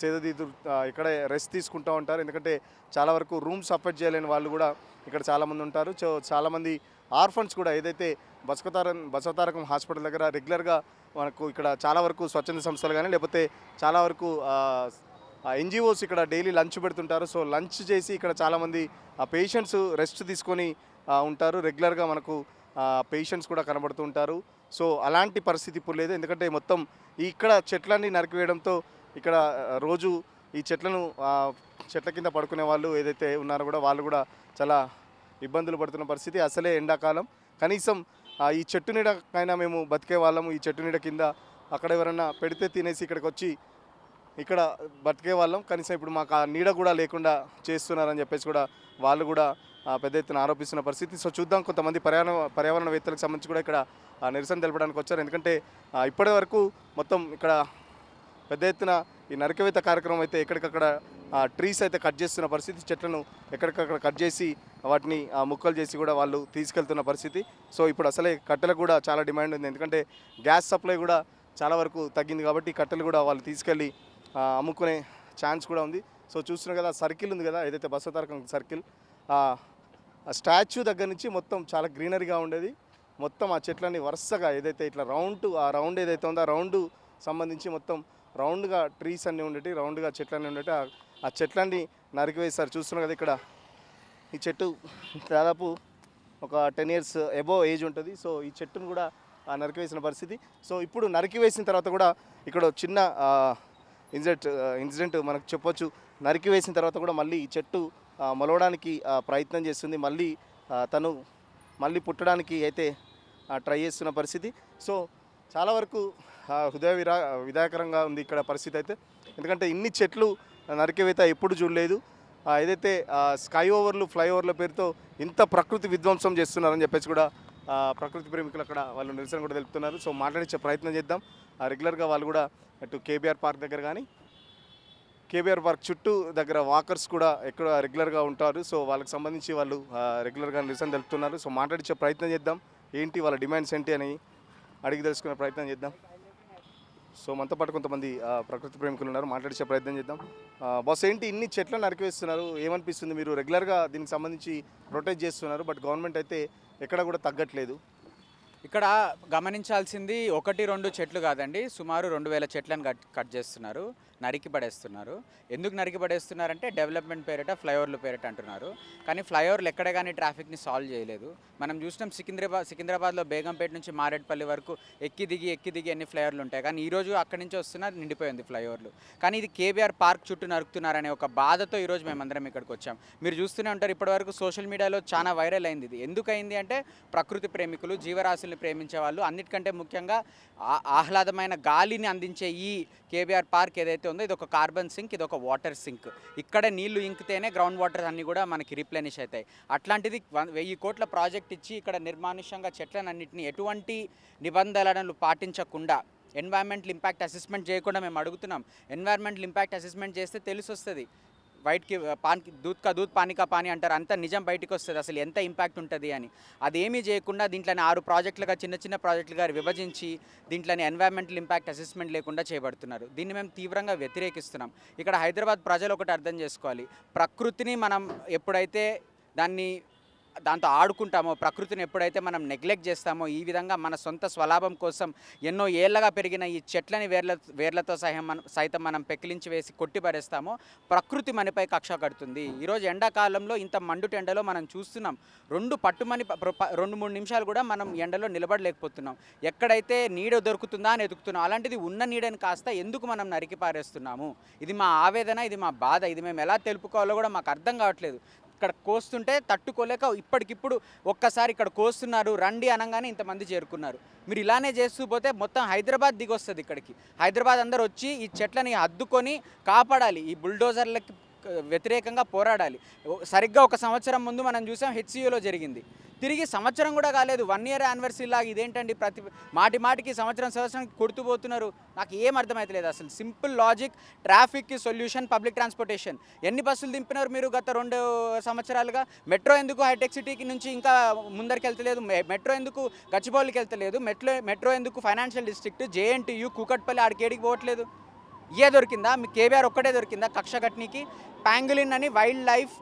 సేదతీరు ఇక్కడే రెస్ట్ తీసుకుంటూ ఉంటారు. ఎందుకంటే చాలా వరకు రూమ్స్ అఫోర్డ్ చేయలేని వాళ్ళు కూడా ఇక్కడ చాలామంది ఉంటారు. సో చాలామంది ఆర్ఫన్స్ కూడా ఏదైతే బసవతారకం హాస్పిటల్ దగ్గర రెగ్యులర్గా మనకు ఇక్కడ చాలా వరకు స్వచ్ఛంద సంస్థలు కానీ లేకపోతే చాలా వరకు ఎన్జిఓస్ ఇక్కడ డైలీ లంచ్ పెడుతుంటారు. సో లంచ్ చేసి ఇక్కడ చాలామంది పేషెంట్స్ రెస్ట్ తీసుకొని ఉంటారు. రెగ్యులర్గా మనకు పేషెంట్స్ కూడా కనబడుతూ ఉంటారు. సో అలాంటి పరిస్థితి ఇప్పుడు లేదు. ఎందుకంటే మొత్తం ఇక్కడ చెట్లన్నీ నరికివేయడంతో ఇక్కడ రోజు ఈ చెట్ల కింద పడుకునే వాళ్ళు ఏదైతే ఉన్నారో కూడా వాళ్ళు కూడా చాలా ఇబ్బందులు పడుతున్న పరిస్థితి. అసలే ఎండాకాలం, కనీసం ఈ చెట్టు నీడకైనా మేము బతికే వాళ్ళము. ఈ చెట్టు నీడ కింద అక్కడ ఎవరన్నా పెడితే తినేసి ఇక్కడికి వచ్చి ఇక్కడ బతికే వాళ్ళం. కనీసం ఇప్పుడు మాకు ఆ నీడ కూడా లేకుండా చేస్తున్నారని చెప్పేసి కూడా వాళ్ళు కూడా పెద్ద ఎత్తున ఆరోపిస్తున్న పరిస్థితి. సో చూద్దాం, కొంతమంది పర్యావరణవేత్తలకు సంబంధించి కూడా ఇక్కడ నిరసన తెలపడానికి వచ్చారు. ఎందుకంటే ఇప్పటి వరకు మొత్తం ఇక్కడ పెద్ద ఎత్తున ఈ నరకవేత కార్యక్రమం అయితే ఎక్కడికక్కడ ట్రీస్ అయితే కట్ చేస్తున్న పరిస్థితి. చెట్లను ఎక్కడికక్కడ కట్ చేసి వాటిని ముక్కలు చేసి కూడా వాళ్ళు తీసుకెళ్తున్న పరిస్థితి. సో ఇప్పుడు అసలే కట్టెలకు కూడా చాలా డిమాండ్ ఉంది. ఎందుకంటే గ్యాస్ సప్లై కూడా చాలా వరకు తగ్గింది కాబట్టి కట్టెలు కూడా వాళ్ళు తీసుకెళ్ళి అమ్ముకునే ఛాన్స్ కూడా ఉంది. సో చూస్తున్నారు కదా, సర్కిల్ ఉంది కదా ఏదైతే బసవతారకం సర్కిల్, ఆ స్టాచ్యూ దగ్గర నుంచి మొత్తం చాలా గ్రీనరీగా ఉండేది. మొత్తం ఆ చెట్లన్నీ వరుసగా ఏదైతే ఇట్లా రౌండ్ ఏదైతే ఉందో ఆ రౌండ్ సంబంధించి మొత్తం రౌండ్గా ట్రీస్ అన్నీ ఉండేవి, రౌండ్గా చెట్లన్నీ ఉండేవి. ఆ చెట్లన్నీ నరికివేస్తారు. చూస్తున్నారు కదా, ఇక్కడ ఈ చెట్టు దాదాపు ఒక 10 years అబోవ్ ఏజ్ ఉంటుంది. సో ఈ చెట్టును కూడా నరికివేసిన పరిస్థితి. సో ఇప్పుడు నరికివేసిన తర్వాత కూడా ఇక్కడ చిన్న ఇన్సిడెంట్ మనకు చెప్పొచ్చు. నరికివేసిన తర్వాత కూడా మళ్ళీ ఈ చెట్టు మొలవడానికి ప్రయత్నం చేస్తుంది. మళ్ళీ పుట్టడానికి అయితే ట్రై చేస్తున్న పరిస్థితి. సో చాలా వరకు విదాయకరంగా ఉంది ఇక్కడ పరిస్థితి అయితే. ఎందుకంటే ఇన్ని చెట్లు నరికివేత ఎప్పుడు చూడలేదు. ఏదైతే స్కై ఓవర్లు ఫ్లైఓవర్ల పేరుతో ఇంత ప్రకృతి విధ్వంసం చేస్తున్నారని చెప్పేసి కూడా ప్రకృతి ప్రేమికులు అక్కడ వాళ్ళు నిరసన కూడా తెలుపుతున్నారు. సో మాట్లాడించే ప్రయత్నం చేద్దాం. రెగ్యులర్గా వాళ్ళు కూడా అటు కేబీఆర్ పార్క్ దగ్గర కానీ కేబీఆర్ పార్క్ చుట్టూ దగ్గర వాకర్స్ కూడా ఎక్కడ రెగ్యులర్గా ఉంటారు. సో వాళ్ళకి సంబంధించి వాళ్ళు రెగ్యులర్గా నిరసన తెలుపుతున్నారు. సో మాట్లాడించే ప్రయత్నం చేద్దాం, ఏంటి వాళ్ళ డిమాండ్స్ ఏంటి అని అడిగి తెలుసుకునే ప్రయత్నం చేద్దాం. సో మనతో పాటు కొంతమంది ప్రకృతి ప్రేమికులు ఉన్నారు, మాట్లాడించే ప్రయత్నం చేద్దాం. బాస్, ఏంటి ఇన్ని చెట్లను నరికివేస్తున్నారు, ఏమనిపిస్తుంది? మీరు రెగ్యులర్గా దీనికి సంబంధించి ప్రొటెక్ట్ చేస్తున్నారు, బట్ గవర్నమెంట్ అయితే ఎక్కడ కూడా తగ్గట్లేదు. ఇక్కడ గమనించాల్సింది 1-2 చెట్లు కాదండి, సుమారు 2000 చెట్లను కట్ చేస్తున్నారు, నరికి పడేస్తున్నారు. ఎందుకు నరికి పడేస్తున్నారంటే డెవలప్మెంట్ పేరిట, ఫ్లైఓవర్ల పేరిట అంటున్నారు. కానీ ఫ్లైఓవర్లు ఎక్కడ కానీ ట్రాఫిక్ని సాల్వ్ చేయలేదు. మనం చూసినాం సికింద్రాబాద్లో బేగంపేట నుంచి మారేడుపల్లి వరకు ఎక్కి దిగి ఎన్ని ఫ్లైఓవర్లు ఉంటాయి. కానీ ఈరోజు అక్కడి నుంచి వస్తున్నారు, నిండిపోయింది ఫ్లైఓవర్లు. కానీ ఇది కేబీఆర్ పార్క్ చుట్టూ నరుకుతున్నారనే ఒక బాధతో ఈరోజు మేమందరం ఇక్కడికి వచ్చాం. మీరు చూస్తూనే ఉంటారు, ఇప్పటివరకు సోషల్ మీడియాలో చాలా వైరల్ అయింది. ఇది ఎందుకైంది అంటే ప్రకృతి ప్రేమికులు, జీవరాశుల్ని ప్రేమించే వాళ్ళు, అన్నిటికంటే ముఖ్యంగా ఆహ్లాదమైన గాలిని అందించే ఈ కేబీఆర్ పార్క్ ఏదైతే ఉందో ఇది ఒక కార్బన్ సింక్, ఇది ఒక వాటర్ సింక్. ఇక్కడ నీళ్లు ఇంకితేనే గ్రౌండ్ వాటర్ అన్నీ కూడా మనకి రిప్లెనిష్ అవుతాయి. అట్లాంటిది 1000 కోట్ల ప్రాజెక్ట్ ఇచ్చి ఇక్కడ నిర్మానుష్యంగా చెట్లనన్నింటినీ ఎటువంటి నిబంధనలు పాటించకుండా ఎన్వైరన్మెంటల్ ఇంపాక్ట్ అసెస్మెంట్ చేయకుండా మేము అడుగుతున్నాం. ఎన్వైరన్మెంటల్ ఇంపాక్ట్ అసెస్మెంట్ చేస్తే తెలిసి వస్తుంది. వైట్కి పాన్ దూద్ పానీ కా పానీ అంటారు, అంత నిజం బయటికి వస్తుంది అసలు ఎంత ఇంపాక్ట్ ఉంటుంది అని. అదేమీ చేయకుండా దీంట్లోని 6 ప్రాజెక్టులుగా చిన్న చిన్న ప్రాజెక్టులుగా విభజించి దీంట్లోని ఎన్వైరన్మెంటల్ ఇంపాక్ట్ అసెస్మెంట్ లేకుండా చేయబడుతున్నారు. దీన్ని మేము తీవ్రంగా వ్యతిరేకిస్తున్నాం. ఇక్కడ హైదరాబాద్ ప్రజలు ఒకటి అర్థం చేసుకోవాలి, ప్రకృతిని మనం ఎప్పుడైతే దాంతో ఆడుకుంటామో, ప్రకృతిని ఎప్పుడైతే మనం నెగ్లెక్ట్ చేస్తామో, ఈ విధంగా మన సొంత స్వలాభం కోసం ఎన్నో ఏళ్ళగా పెరిగిన ఈ చెట్లని వేర్లతో సైతం మనం పెకిలించి వేసి కొట్టిపరేస్తామో ప్రకృతి మనపై కక్ష కడుతుంది. ఈరోజు ఎండాకాలంలో ఇంత మండుట ఎండలో మనం చూస్తున్నాం, 2-3 నిమిషాలు కూడా మనం ఎండలో నిలబడలేకపోతున్నాం. ఎక్కడైతే నీడ దొరుకుతుందా అని ఎదుగుతున్నాం, అలాంటిది ఉన్న నీడని కాస్త ఎందుకు మనం నరికి పారేస్తున్నాము? ఇది మా ఆవేదన, ఇది మా బాధ. ఇది మేము ఎలా తెలుపుకోవాలో కూడా మాకు అర్థం కావట్లేదు. ఇక్కడ కోస్తుంటే తట్టుకోలేక ఇప్పటికిప్పుడు ఒక్కసారి ఇక్కడ కోస్తున్నారు రండి అనగానే ఇంతమంది చేరుకున్నారు. మీరు ఇలానే చేస్తూ పోతే మొత్తం హైదరాబాద్ దిగొస్తుంది. ఇక్కడికి హైదరాబాద్ అందరూ వచ్చి ఈ చెట్లని హద్దుకొని కాపాడాలి, ఈ బుల్డోజర్లకి వ్యతిరేకంగా పోరాడాలి. సరిగ్గా 1 సంవత్సరం ముందు మనం చూసాం హెచ్సియూలో జరిగింది. తిరిగి సంవత్సరం కూడా కాలేదు, 1 ఇయర్ యానివర్సరీ లాగా ఇదేంటండి మాటికి సంవత్సరం కొడుతూ పోతున్నారు. నాకు ఏం అర్థమవుతలేదు అసలు. సింపుల్ లాజిక్, ట్రాఫిక్కి సొల్యూషన్ పబ్లిక్ ట్రాన్స్పోర్టేషన్. ఎన్ని బస్సులు దింపినారు మీరు గత 2 సంవత్సరాలుగా? మెట్రో ఎందుకు హైటెక్ సిటీకి నుంచి ఇంకా ముందరికి వెళ్తలేదు? మెట్రో ఎందుకు గచ్చిబౌలికి వెళ్తలేదు? మెట్రో ఎందుకు ఫైనాన్షియల్ డిస్ట్రిక్ట్, జేఎన్టీయూ, కూకట్పల్లి ఆడికేడికి పోవట్లేదు? ఏ దొరికిందా మీకు? కేబీఆర్ ఒక్కటే దొరికిందా కక్ష కట్నీకి? ప్యాంగులిన్ అని వైల్డ్ లైఫ్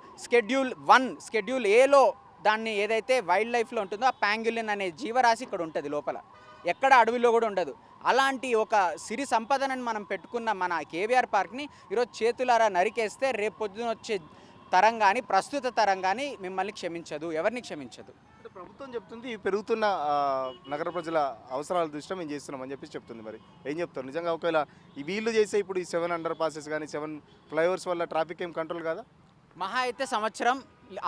షెడ్యూల్ ఏలో దాన్ని ఏదైతే వైల్డ్ లైఫ్లో ఉంటుందో ఆ ప్యాంగులిన్ అనే జీవరాశి ఇక్కడ ఉంటుంది లోపల, ఎక్కడ అడవిలో కూడా ఉండదు. అలాంటి ఒక సిరి సంపదనని మనం పెట్టుకున్న మన కేబీఆర్ పార్క్ని ఈరోజు చేతులారా నరికేస్తే రేపు పొద్దున వచ్చే తరం కానీ ప్రస్తుత తరం కానీ మిమ్మల్ని క్షమించదు, ఎవరిని క్షమించదు. ప్రభుత్వం చెప్తుంది పెరుగుతున్న నగర ప్రజల అవసరాల దృష్ట్యా మేము చేస్తున్నామని చెప్పి చెప్తుంది. మరి ఏం చెప్తారు? నిజంగా ఒకవేళ ఈ వీళ్ళు చేసే ఇప్పుడు ఈ 7 అండర్ పాసెస్ కానీ 7 ఫ్లైఓవర్స్ వల్ల ట్రాఫిక్ ఏం కంట్రోల్ కాదా? మహా అయితే సంవత్సరం,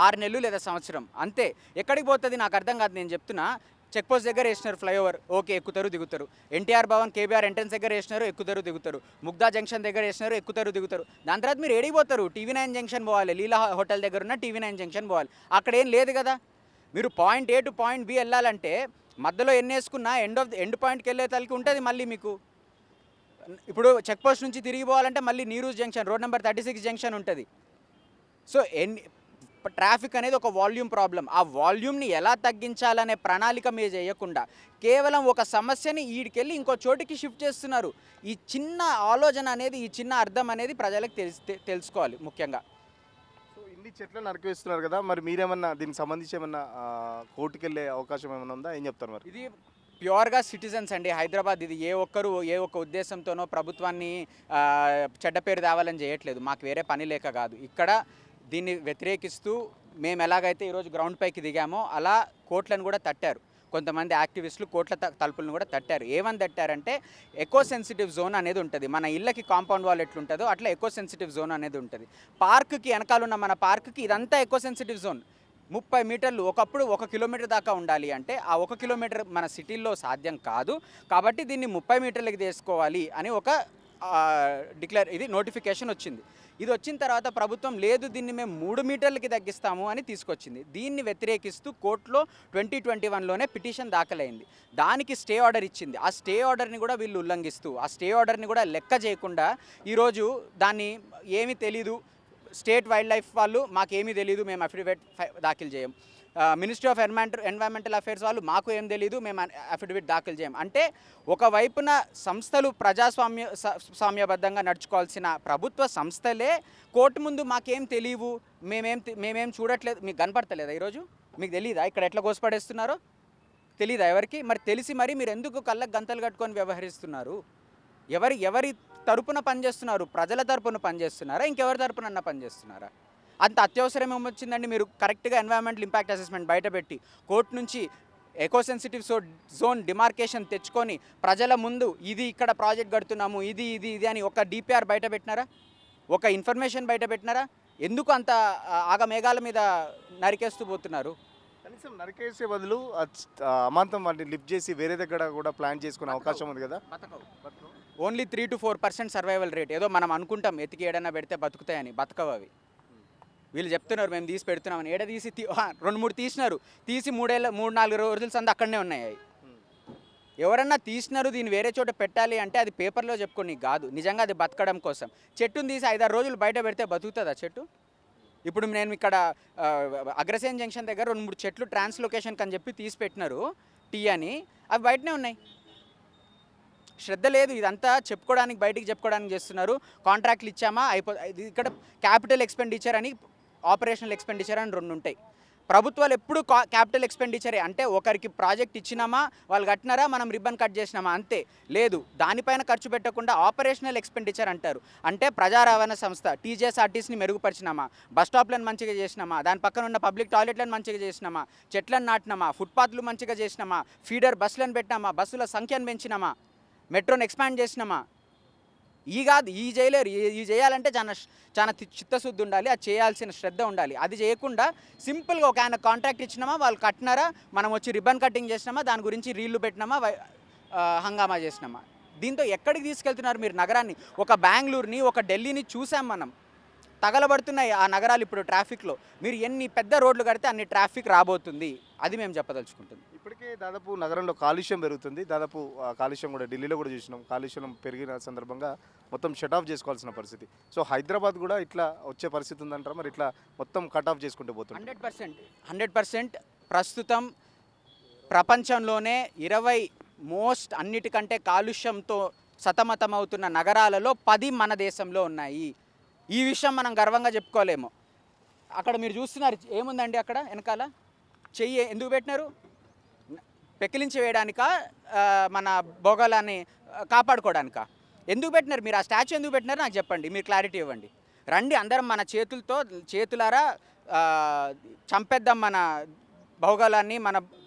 6 నెలలు లేదా సంవత్సరం అంతే. ఎక్కడికి పోతుంది నాకు అర్థం కాదు. నేను చెప్తున్నా, చెక్ పోస్ట్ దగ్గర వేసినారు ఫ్లైఓవర్, ఓకే ఎక్కుతారు దిగుతారు. ఎన్టీఆర్ భవన్ కేబీఆర్ ఎంట్రన్స్ దగ్గర వేసినారు, ఎక్కుతారు దిగుతారు. ముగ్ధా జంక్షన్ దగ్గర వేసినారు, ఎక్కుతారు దిగుతారు. దాని తర్వాత మీరు ఏడిపోతారు? టీవీ9 జంక్షన్ పోవాలి, లీలా హోటల్ దగ్గర ఉన్న టీవీ9 జంక్షన్ పోవాలి. అక్కడ ఏం లేదు కదా. మీరు point A to point B వెళ్ళాలంటే మధ్యలో ఎన్ని వేసుకున్నా ఎండ్ పాయింట్కి వెళ్ళే తలకి ఉంటుంది మళ్ళీ మీకు. ఇప్పుడు చెక్ పోస్ట్ నుంచి తిరిగి పోవాలంటే మళ్ళీ Neeru's junction, road number 36 junction ఉంటుంది. సో ట్రాఫిక్ అనేది ఒక వాల్యూమ్ ప్రాబ్లం. ఆ వాల్యూమ్ని ఎలా తగ్గించాలనే ప్రణాళిక మీరు చేయకుండా కేవలం ఒక సమస్యని ఈడికెళ్ళి ఇంకో చోటికి షిఫ్ట్ చేస్తున్నారు. ఈ చిన్న ఆలోచన అనేది, ఈ చిన్న అర్థం అనేది ప్రజలకు తెలుసుకోవాలి ముఖ్యంగా. సో ఇన్ని చెట్లను నరికేస్తున్నారు కదా, మరి మీరేమన్నా దీనికి సంబంధించి ఏమన్నా కోర్టుకు వెళ్ళే అవకాశం ఏమైనా ఉందా? ఏం చెప్తారు మరి? ఇది ప్యూర్గా సిటిజన్స్ అండి. హైదరాబాద్ ఇది ఏ ఒక్క ఉద్దేశంతోనో ప్రభుత్వాన్ని చెడ్డ పేరు తేవాలని చేయట్లేదు. మాకు వేరే పని లేక కాదు. ఇక్కడ దీన్ని వ్యతిరేకిస్తూ మేము ఎలాగైతే ఈరోజు గ్రౌండ్ పైకి దిగామో అలా కోట్లను కూడా తట్టారు. కొంతమంది యాక్టివిస్టులు కోట్ల తలుపులను కూడా తట్టారు. ఏమని తట్టారంటే ఎకో సెన్సిటివ్ జోన్ అనేది ఉంటుంది. మన ఇళ్ళకి కాంపౌండ్ వాల్ ఎట్లుంటుందో అట్లా ఎకో సెన్సిటివ్ జోన్ అనేది ఉంటుంది. పార్క్కి వెనకాలన్న మన పార్క్కి ఇదంతా ఎకో సెన్సిటివ్ జోన్. 30 మీటర్లు, ఒకప్పుడు 1 కిలోమీటర్ దాకా ఉండాలి అంటే ఆ 1 కిలోమీటర్ మన సిటీల్లో సాధ్యం కాదు. కాబట్టి దీన్ని 30 మీటర్లకి తీసుకోవాలి అని ఒక ఇది నోటిఫికేషన్ వచ్చింది. ఇది వచ్చిన తర్వాత ప్రభుత్వం లేదు దీన్ని మేము 3 మీటర్లకి తగ్గిస్తాము అని తీసుకొచ్చింది. దీన్ని వ్యతిరేకిస్తూ కోర్టులో 2021లోనే పిటిషన్ దాఖలైంది. దానికి స్టే ఆర్డర్ ఇచ్చింది. ఆ స్టే ఆర్డర్ని కూడా వీళ్ళు ఉల్లంఘిస్తూ, ఆ స్టే ఆర్డర్ని కూడా లెక్క చేయకుండా ఈరోజు దాన్ని ఏమీ తెలీదు, స్టేట్ వైల్డ్ లైఫ్ వాళ్ళు మాకేమీ తెలీదు, మేము అఫిడవిట్ దాఖలు చేయం. మినిస్ట్రీ ఆఫ్ ఎన్వైరన్మెంటల్ అఫైర్స్ వాళ్ళు మాకు ఏం తెలీదు, మేము అఫిడవిట్ దాఖలు చేయం. అంటే ఒకవైపున సంస్థలు ప్రజాస్వామ్యబద్ధంగా నడుచుకోవాల్సిన ప్రభుత్వ సంస్థలే కోర్టు ముందు మాకేం తెలియవు, మేమేం చూడట్లేదు, మీకు కనపడతలేదా? ఈరోజు మీకు తెలీదా ఇక్కడ ఎట్లా కోసపడేస్తున్నారో? తెలీదా ఎవరికి? మరి తెలిసి మరి మీరు ఎందుకు కళ్ళకు గంతలు కట్టుకొని వ్యవహరిస్తున్నారు? ఎవరి తరపున పనిచేస్తున్నారు? ప్రజల తరపున పనిచేస్తున్నారా, ఇంకెవరి తరపున పనిచేస్తున్నారా? అంత అత్యవసరం ఏమొచ్చిందండి? మీరు కరెక్ట్గా ఎన్వైరన్మెంటల్ ఇంపాక్ట్ అసెస్మెంట్ బయటపెట్టి కోర్టు నుంచి ఎకో సెన్సిటివ్ జోన్ డిమార్కేషన్ తెచ్చుకొని ప్రజల ముందు ఇది ఇక్కడ ప్రాజెక్ట్ కడుతున్నాము, ఇది అని ఒక డిపిఆర్ బయట పెట్టినారా? ఒక ఇన్ఫర్మేషన్ బయట పెట్టినారా? ఎందుకు అంత ఆగమేఘాల మీద నరికేస్తూ పోతున్నారు? కనీసం నరికేసే బదులు అమాంతం వాటిని లిఫ్ట్ చేసి వేరే దగ్గర కూడా ప్లాన్ చేసుకునే అవకాశం ఉంది కదా. Only 3 to 4% survival rate. ఏదో మనం అనుకుంటాం ఎతికి ఏడన్నా పెడితే బతుకుతాయని, బతకవు అవి. వీళ్ళు చెప్తున్నారు మేము తీసి పెడుతున్నామని. ఏడ తీసి 2-3 తీసినారు, తీసి 3-4 రోజుల సంది అక్కడనే ఉన్నాయి. ఎవరన్నా తీసినారు దీన్ని వేరే చోట పెట్టాలి అంటే అది పేపర్లో చెప్పుకొని కాదు, నిజంగా అది బతకడం కోసం. చెట్టుని తీసి 5-6 రోజులు బయట పెడితే బతుకుతుందా చెట్టు? ఇప్పుడు నేను ఇక్కడ అగ్రసేన్ జంక్షన్ దగ్గర 2-3 చెట్లు ట్రాన్స్లొకేషన్కి అని చెప్పి తీసి పెట్టినారు టీ అని, అవి బయటనే ఉన్నాయి. శ్రద్ధ లేదు, ఇదంతా చెప్పుకోవడానికి బయటికి చెప్పుకోవడానికి చేస్తున్నారు. కాంట్రాక్ట్లు ఇచ్చామా ఇక్కడ క్యాపిటల్ ఎక్స్పెండిచర్ అని ఆపరేషనల్ ఎక్స్పెండిచర్ అని 2 ఉంటాయి. ప్రభుత్వాలు ఎప్పుడు క్యాపిటల్ ఎక్స్పెండిచరే, అంటే ఒకరికి ప్రాజెక్ట్ ఇచ్చినామా వాళ్ళు కట్టినారా మనం రిబ్బన్ కట్ చేసినామా అంతే. లేదు, దానిపైన ఖర్చు పెట్టకుండా ఆపరేషనల్ ఎక్స్పెండిచర్ అంటారు. అంటే ప్రజా రవాణా సంస్థ టీజీఎస్ఆర్టీసీని మెరుగుపరిచినామా, బస్ స్టాప్లను మంచిగా చేసినామా, దాని పక్కన ఉన్న పబ్లిక్ టాయిలెట్లను మంచిగా చేసినామా, చెట్లను నాటినామా, ఫుట్పాత్లు మంచిగా చేసినామా, ఫీడర్ బస్సులను పెట్టినామా, బస్సుల సంఖ్యను పెంచినామా, మెట్రోని ఎక్స్పాండ్ చేసినామా. కాదు ఈ చేయలేరు. ఈ చేయాలంటే చాలా చిత్తశుద్ధి ఉండాలి, అది చేయాల్సిన శ్రద్ధ ఉండాలి. అది చేయకుండా సింపుల్గా ఒక ఆయన కాంట్రాక్ట్ ఇచ్చినామా, వాళ్ళు కట్టినారా, మనం వచ్చి రిబ్బన్ కటింగ్ చేసినామా, దాని గురించి రీళ్లు పెట్టినామా, హంగామా చేసినామా. దీంతో ఎక్కడికి తీసుకెళ్తున్నారు మీరు నగరాన్ని? ఒక బెంగళూరుని, ఒక ఢిల్లీని చూసాం మనం, తగలబడుతున్నాయి ఆ నగరాలు ఇప్పుడు ట్రాఫిక్లో. మీరు ఎన్ని పెద్ద రోడ్లు కడితే అన్ని ట్రాఫిక్ రాబోతుంది, అది మేము చెప్పదలుచుకుంటుంది. ఇప్పటికే దాదాపు నగరంలో కాలుష్యం పెరుగుతుంది. దాదాపు కాలుష్యం కూడా ఢిల్లీలో కూడా చూసినాం. కాలుష్యం పెరిగిన సందర్భంగా మొత్తం షట్ ఆఫ్ చేసుకోవాల్సిన పరిస్థితి. సో హైదరాబాద్ కూడా ఇట్లా వచ్చే పరిస్థితి ఉందంటారా? మరి ఇట్లా మొత్తం కట్ ఆఫ్ చేసుకుంటూ పోతుంది. 100% ప్రస్తుతం ప్రపంచంలోనే 20 అన్నిటికంటే కాలుష్యంతో సతమతమవుతున్న నగరాలలో 10 మన దేశంలో ఉన్నాయి. ఈ విషయం మనం గర్వంగా చెప్పుకోలేము. అక్కడ మీరు చూస్తున్నారు ఏముందండి అక్కడ వెనకాల? చెయ్యి ఎందుకు పెట్టినారు? పెకిలించి వేయడానికా, మన భోగాలని కాపాడుకోవడానికా? ఎందుకు పెట్టినారు మీరు? ఆ స్టాచ్యూ ఎందుకు పెట్టినారు నాకు చెప్పండి, మీరు క్లారిటీ ఇవ్వండి. రండి అందరం మన చేతులారా చంపేద్దాం మన భౌగోళాన్ని, మన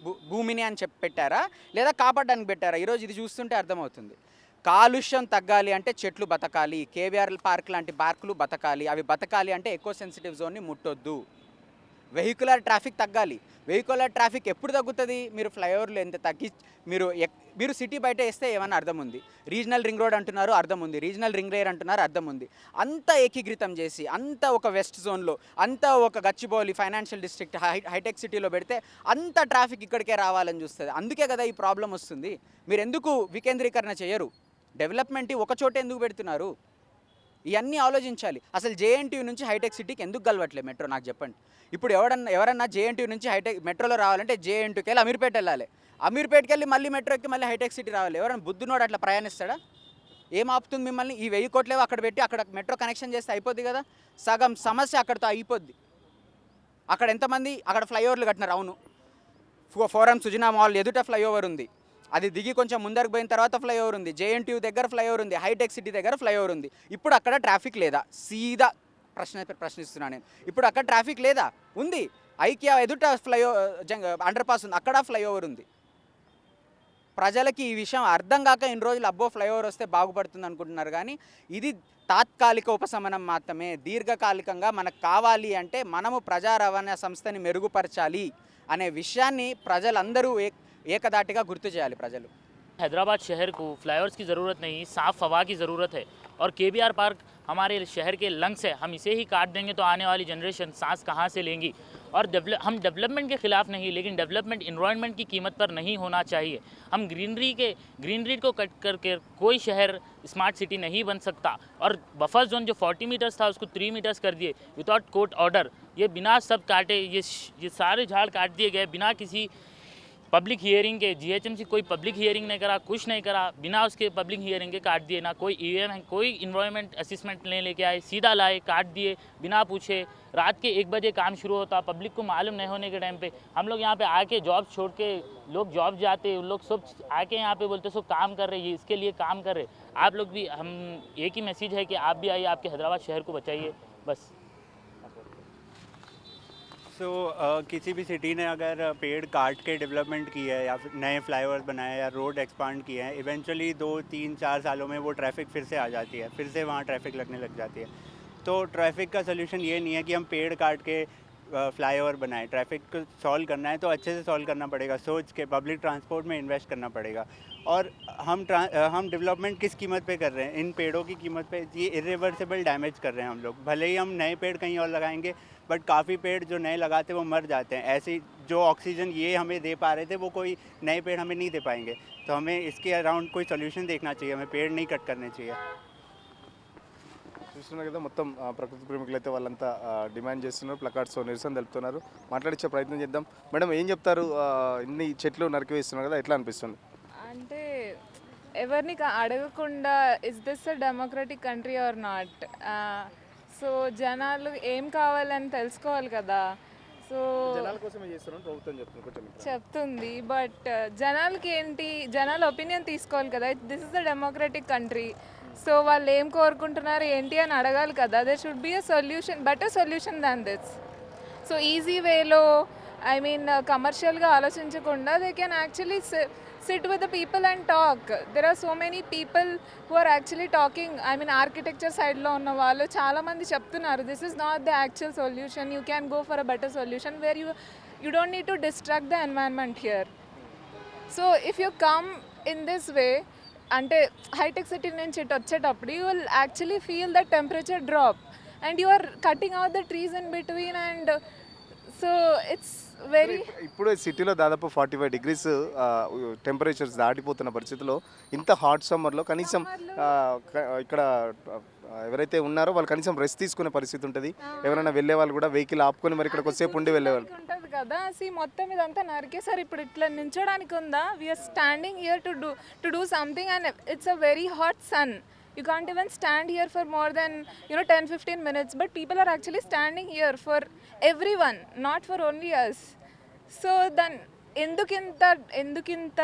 భూమిని అని చెప్పి పెట్టారా, లేదా కాపాడడానికి పెట్టారా? ఈరోజు ఇది చూస్తుంటే అర్థమవుతుంది. కాలుష్యం తగ్గాలి అంటే చెట్లు బతకాలి, కేవీఆర్ పార్క్ లాంటి పార్కులు బతకాలి. అవి బతకాలి అంటే ఎక్కువ సెన్సిటివ్ జోన్ని ముట్టొద్దు. వెహికులర్ ట్రాఫిక్ తగ్గాలి. వెహికులర్ ట్రాఫిక్ ఎప్పుడు తగ్గుతుంది? మీరు ఫ్లైఓవర్లు ఎంత మీరు సిటీ బయట వేస్తే ఏమన్నా అర్థం ఉంది? రీజనల్ రింగ్ రోడ్ అంటున్నారు, అర్థం ఉంది. రీజనల్ రింగ్ రేర్ అంటున్నారు, అర్థం ఉంది. అంతా ఏకీకృతం చేసి, అంతా ఒక వెస్ట్ జోన్లో, అంతా ఒక గచ్చిబౌలి ఫైనాన్షియల్ డిస్ట్రిక్ట్ హైటెక్ సిటీలో పెడితే అంత ట్రాఫిక్ ఇక్కడికే రావాలని చూస్తుంది. అందుకే కదా ఈ ప్రాబ్లం వస్తుంది. మీరు ఎందుకు వికేంద్రీకరణ చేయరు? డెవలప్మెంట్ ఒక చోట ఎందుకు పెడుతున్నారు? ఇవన్నీ ఆలోచించాలి. అసలు జేఎన్టీయూ నుంచి హైటెక్ సిటీకి ఎందుకు గలవట్లేదు మెట్రో నాకు చెప్పండి. ఇప్పుడు ఎవరన్నా జేఎన్టీయూ నుంచి మెట్రోలో రావాలంటే జేఎన్టీయూకి వెళ్ళి అమీర్పేట వెళ్ళాలి. అమీర్పేటకి వెళ్ళి మళ్ళీ మెట్రో ఎక్కి మళ్ళీ హైటెక్ సిటీ రావాలి. ఎవరైనా బుద్ధునోడు అట్లా ప్రయాణిస్తాడా? ఏం ఆపుతుంది మిమ్మల్ని? ఈ 1000 కోట్లేవో అక్కడ పెట్టి అక్కడ మెట్రో కనెక్షన్ చేస్తే అయిపోద్ది కదా. సగం సమస్య అక్కడితో అయిపోద్ది. అక్కడ ఎంతమంది అక్కడ ఫ్లైఓవర్లు కట్టినారు? అవును, ఫోరం సుజనా మాల్ ఎదుట ఫ్లైఓవర్ ఉంది. అది దిగి కొంచెం ముందరకు పోయిన తర్వాత ఫ్లైఓవర్ ఉంది. జేఎన్టీయూ దగ్గర ఫ్లైఓవర్ ఉంది. హైటెక్ సిటీ దగ్గర ఫ్లైఓవర్ ఉంది. ఇప్పుడు అక్కడ ట్రాఫిక్ లేదా? సీదా ప్రశ్నిస్తున్నాను నేను. ఇప్పుడు అక్కడ ట్రాఫిక్ లేదా? ఉంది. ఐకియా ఎదుట అండర్ పాస్ ఉంది, అక్కడ ఫ్లైఓవర్ ఉంది. ప్రజలకి ఈ విషయం అర్థం కాక ఇన్ని రోజులు అబ్బో ఫ్లైఓవర్ వస్తే బాగుపడుతుంది అనుకుంటున్నారు. కానీ ఇది తాత్కాలిక ఉపశమనం మాత్రమే. దీర్ఘకాలికంగా మనకు కావాలి అంటే మనము ప్రజా రవాణా సంస్థని మెరుగుపరచాలి అనే విషయాన్ని ప్రజలందరూ ఏకదాటిగా గుర్తు చేయాలి ప్రజలు. हैदराबाद शहर को फ्लाईओवर्स की ज़रूरत नहीं, साफ़ हवा की ज़रूरत है। और केबीआर पार्क हमारे शहर के लंग्स है, हम इसे ही काट देंगे तो आने वाली जनरेशन सांस कहाँ से लेंगी। और हम डेवलपमेंट के ख़िलाफ़ नहीं, लेकिन डेवलपमेंट इन्वायरमेंट की कीमत पर नहीं होना चाहिए। हम ग्रीनरी को कट करके कोई शहर स्मार्ट सिटी नहीं बन सकता। और बफर जोन जो 40 मीटर्स था उसको 3 मीटर्स कर दिए विदाउट कोर्ट ऑर्डर। ये बिना सब काटे, ये सारे झाड़ काट दिए गए बिना किसी पब्लिक हियरिंग के। जीएचएमसी कोई पब्लिक हियरिंग नहीं करा, कुछ नहीं करा, बिना उसके पब्लिक हियरिंग के काट दिए। ना कोई ईएम है, कोई इन्वायरमेंट असेसमेंट लेके आए, सीधा लाए काट दिए बिना पूछे। रात के 1 बजे काम शुरू होता, पब्लिक को मालूम नहीं होने के टाइम पे हम लोग यहाँ पे आके जॉब छोड़ के लोग जॉब जाते, उन लोग सब आके यहाँ पे बोलते सब काम कर रहे, ये इसके लिए काम कर रहे। आप लोग भी, हम एक ही मैसेज है कि आप भी आइए, आपके हैदराबाद शहर को बचाइए बस। किसी भी सिटी ने अगर पेड़ काट के डेवलपमेंट की है या फिर नए फ्लाईओवर्स बनाए या रोड एक्सपांड किए हैं, इवेंचुअली 2, 3, 4 सालों में वो ट्रैफिक फिर से आ जाती है, फिर से वहाँ ट्रैफिक लगने लग जाती है। तो ट्रैफिक का सोल्यूशन ये नहीं है कि हम पेड़ काट के फ्लाईओवर बनाएं। ट्रैफिक को सॉल्व करना है तो अच्छे से सॉल्व करना पड़ेगा, सोच के पब्लिक ट्रांसपोर्ट में इन्वेस्ट करना पड़ेगा। और हम डेवलपमेंट किस कीमत पे कर रहे हैं? इन पेड़ों की कीमत पे। ये इरिवर्सिबल डैमेज कर रहे हैं हम लोग। भले ही हम नए पेड़ कहीं और लगाएंगे बट काफ़ी पेड़ जो नए लगाते हैं वो मर जाते हैं। ऐसे ही जो ऑक्सीजन ये हमें दे पा रहे थे वो कोई नए पेड़ हमें नहीं दे पाएंगे। तो हमें इसके अराउंड कोई सोल्यूशन देखना चाहिए, हमें पेड़ नहीं कट करने चाहिए। చూస్తున్నారు కదా మొత్తం ప్రకృతి ప్రేమికులు అయితే వాళ్ళంతా డిమాండ్ చేస్తున్నారు, ప్లకార్డ్స్ నిరసన తెలుపుతున్నారు. మాట్లాడించే ప్రయత్నం చేద్దాం. మేడం ఏం చెప్తారు? ఇన్ని చెట్లు నరికివేస్తున్నారు కదా, ఎట్లా అనిపిస్తుంది? అంటే ఎవరిని అడగకుండా is this a democratic country or not, so జనాలు ఏం కావాలని తెలుసుకోవాలి కదా. సో జనాల కోసమే చేస్తున్నాం ప్రభుత్వం చెప్తుంది, బట్ జనాలకి ఏంటి, జనాల ఒపీనియన్ తీసుకోవాలి కదా. This is the democratic country, so వాళ్ళు ఏం కోరుకుంటున్నారు ఏంటి అని అడగాలి కదా. There should be a solution, better solution than this. So easy వేలో, ఐ మీన్ కమర్షియల్గా ఆలోచించకుండా they can actually sit with the people and talk. There are so many people who are actually talking. I mean architecture సైడ్లో ఉన్న వాళ్ళు చాలామంది చెప్తున్నారు this is not the actual solution, you can go for a better solution where you don't need to distract the environment here. So if you come in this way, అంటే హైటెక్ సిటీ నుంచి ఇటు వచ్చేటప్పుడు you will actually feel the temperature drop and you are cutting out the trees in between, and so it's very. ఇప్పుడు సిటీలో దాదాపు 45 degrees temperatures దాటిపోతున్న పరిస్థితిలో ఇంత హాట్ సమ్మర్లో కనీసం ఇక్కడ ఎవరైతే ఉన్నారో వాళ్ళు కనీసం రెస్ట్ తీసుకునే పరిస్థితి ఉంటుంది. ఎవరైనా వెళ్ళే వాళ్ళు కూడా వెహికల్ ఆపుకొని మరి ఇక్కడ కొద్దిసేపు ఉండి వెళ్ళేవాళ్ళు ఉంటుంది కదా. మొత్తం ఇదంతా నరికేసారి, ఇప్పుడు ఇట్లా నించోడానికి ఉందా? We are standing here to do something and it's a very hot sun. You can't even stand here for more than 10-15 minutes, but people are actually standing here for everyone, not for only us. So then ఎందుకింత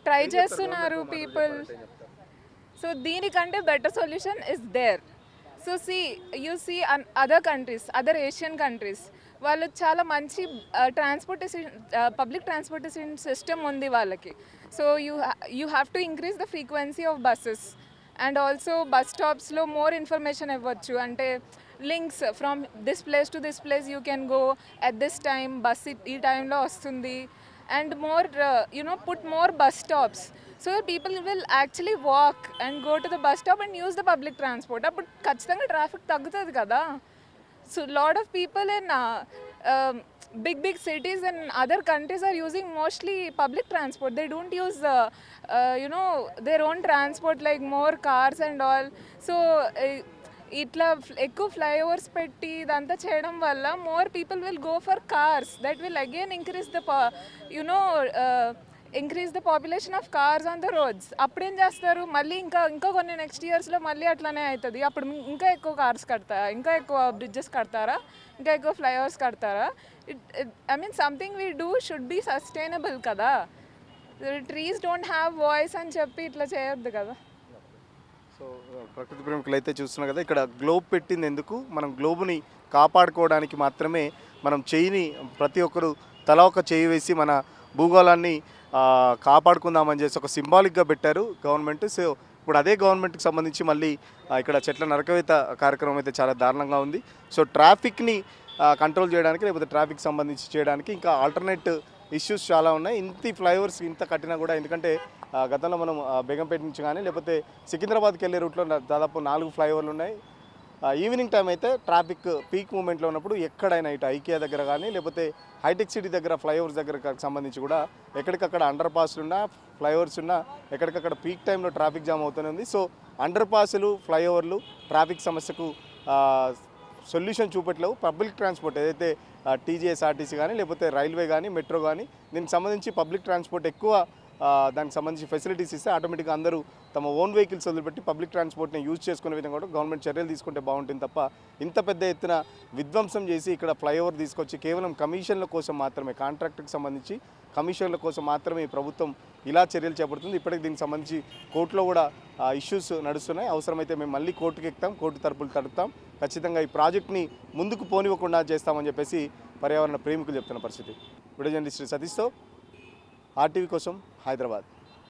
try చేస్తున్నారు people? So దీనికంటే better solution is there. So you see other countries, other Asian countries, వాళ్ళు చాలా మంచి public transportation system ఉంది వాళ్ళకి. So you have to increase the frequency of buses and also bus స్టాప్స్లో more information ఇవ్వచ్చు. అంటే links from this place to this place you can go at this time, bus ఈ టైంలో వస్తుంది. And more put more bus stops so that people will actually walk and go to the bus stop and use the public transport. అప్పుడు ఖచ్చితంగా traffic తగ్గుతుంది కదా. So lot of people in big cities and other countries are using mostly public transport. They don't use their own transport, like more cars and all. So ఇట్లా ఎక్కువ flyovers పెట్టి ఇదంతా చేయడం వల్ల more people will go for cars. That will again increase the population of cars on the roads. అప్పుడేం చేస్తారు, మళ్ళీ ఇంకా కొన్ని నెక్స్ట్ ఇయర్స్లో మళ్ళీ అట్లానే అవుతుంది. అప్పుడు ఇంకా ఎక్కువ కార్స్ కడతారా, ఇంకా ఎక్కువ బ్రిడ్జెస్ కడతారా, ఇంకా ఎక్కువ ఫ్లైఓవర్స్ కడతారా? I mean something we do should be sustainable కదా. ట్రీస్ డోంట్ హ్యావ్ వాయిస్ అని చెప్పి ఇట్లా చేయొద్దు కదా. సో ప్రకృతి ప్రేమికులు అయితే చూస్తున్నారు కదా, ఇక్కడ గ్లోబ్ పెట్టింది ఎందుకు, మనం గ్లోబ్ని కాపాడుకోవడానికి మాత్రమే. మనం చేయిని ప్రతి ఒక్కరు తల ఒక చేయి వేసి మన భూగోళాన్ని కాపాడుకుందామని చేసి ఒక సింబాలిక్గా పెట్టారు గవర్నమెంట్. సో ఇప్పుడు అదే గవర్నమెంట్కి సంబంధించి మళ్ళీ ఇక్కడ చెట్ల నరకవేత కార్యక్రమం అయితే చాలా దారుణంగా ఉంది. సో ట్రాఫిక్ని కంట్రోల్ చేయడానికి, లేకపోతే ట్రాఫిక్ సంబంధించి చేయడానికి ఇంకా ఆల్టర్నేట్ ఇష్యూస్ చాలా ఉన్నాయి. ఇంత ఫ్లైఓవర్స్ ఇంత కట్టినా కూడా, ఎందుకంటే గతంలో మనం బేగంపేట నుంచి కానీ లేకపోతే సికింద్రాబాద్కి వెళ్ళే రూట్లో దాదాపు 4 ఫ్లైఓవర్లు ఉన్నాయి. ఈవినింగ్ టైం అయితే ట్రాఫిక్ పీక్ మూమెంట్లో ఉన్నప్పుడు ఎక్కడైనా ఇటు ఐకియా దగ్గర కానీ లేకపోతే హైటెక్ సిటీ దగ్గర ఫ్లైఓవర్స్ దగ్గర సంబంధించి కూడా ఎక్కడికక్కడ అండర్ పాస్లు ఉన్నా, ఫ్లైఓవర్స్ ఉన్నా, ఎక్కడికక్కడ పీక్ టైంలో ట్రాఫిక్ జామ్ అవుతూనే ఉంది. సో అండర్ పాస్లు, ఫ్లైఓవర్లు ట్రాఫిక్ సమస్యకు సొల్యూషన్ చూపెట్టలేవు. పబ్లిక్ ట్రాన్స్పోర్ట్ ఏదైతే టీజీఎస్ఆర్టీసీ కానీ లేకపోతే రైల్వే కానీ మెట్రో కానీ దీనికి సంబంధించి పబ్లిక్ ట్రాన్స్పోర్ట్ ఎక్కువ దానికి సంబంధించి ఫెసిలిటీస్ ఇస్తే ఆటోమేటిక్గా అందరూ తమ ఓన్ వెహికల్స్ వదిలిపెట్టి పబ్లిక్ ట్రాన్స్పోర్ట్ని యూజ్ చేసుకునే విధంగా కూడా గవర్నమెంట్ చర్యలు తీసుకుంటే బాగుంటుంది తప్ప ఇంత పెద్ద ఎత్తున విధ్వంసం చేసి ఇక్కడ ఫ్లైఓవర్ తీసుకొచ్చి కేవలం కమిషన్ల కోసం మాత్రమే, కాంట్రాక్ట్కి సంబంధించి కమిషన్ల కోసం మాత్రమే ఈ ప్రభుత్వం ఇలా చర్యలు చేపడుతుంది. ఇప్పటికి దీనికి సంబంధించి కోర్టులో కూడా ఇష్యూస్ నడుస్తున్నాయి. అవసరమైతే మేము మళ్ళీ కోర్టుకి ఎక్కుతాం, కోర్టు తరపులు తడుపుతాం, ఖచ్చితంగా ఈ ప్రాజెక్ట్ని ముందుకు పోనివ్వకుండా చేస్తామని చెప్పేసి పర్యావరణ ప్రేమికులు చెప్తున్న పరిస్థితి. వీడియో జర్నలిస్ట్ సతీష్తో RTV కోసం హైదరాబాద్.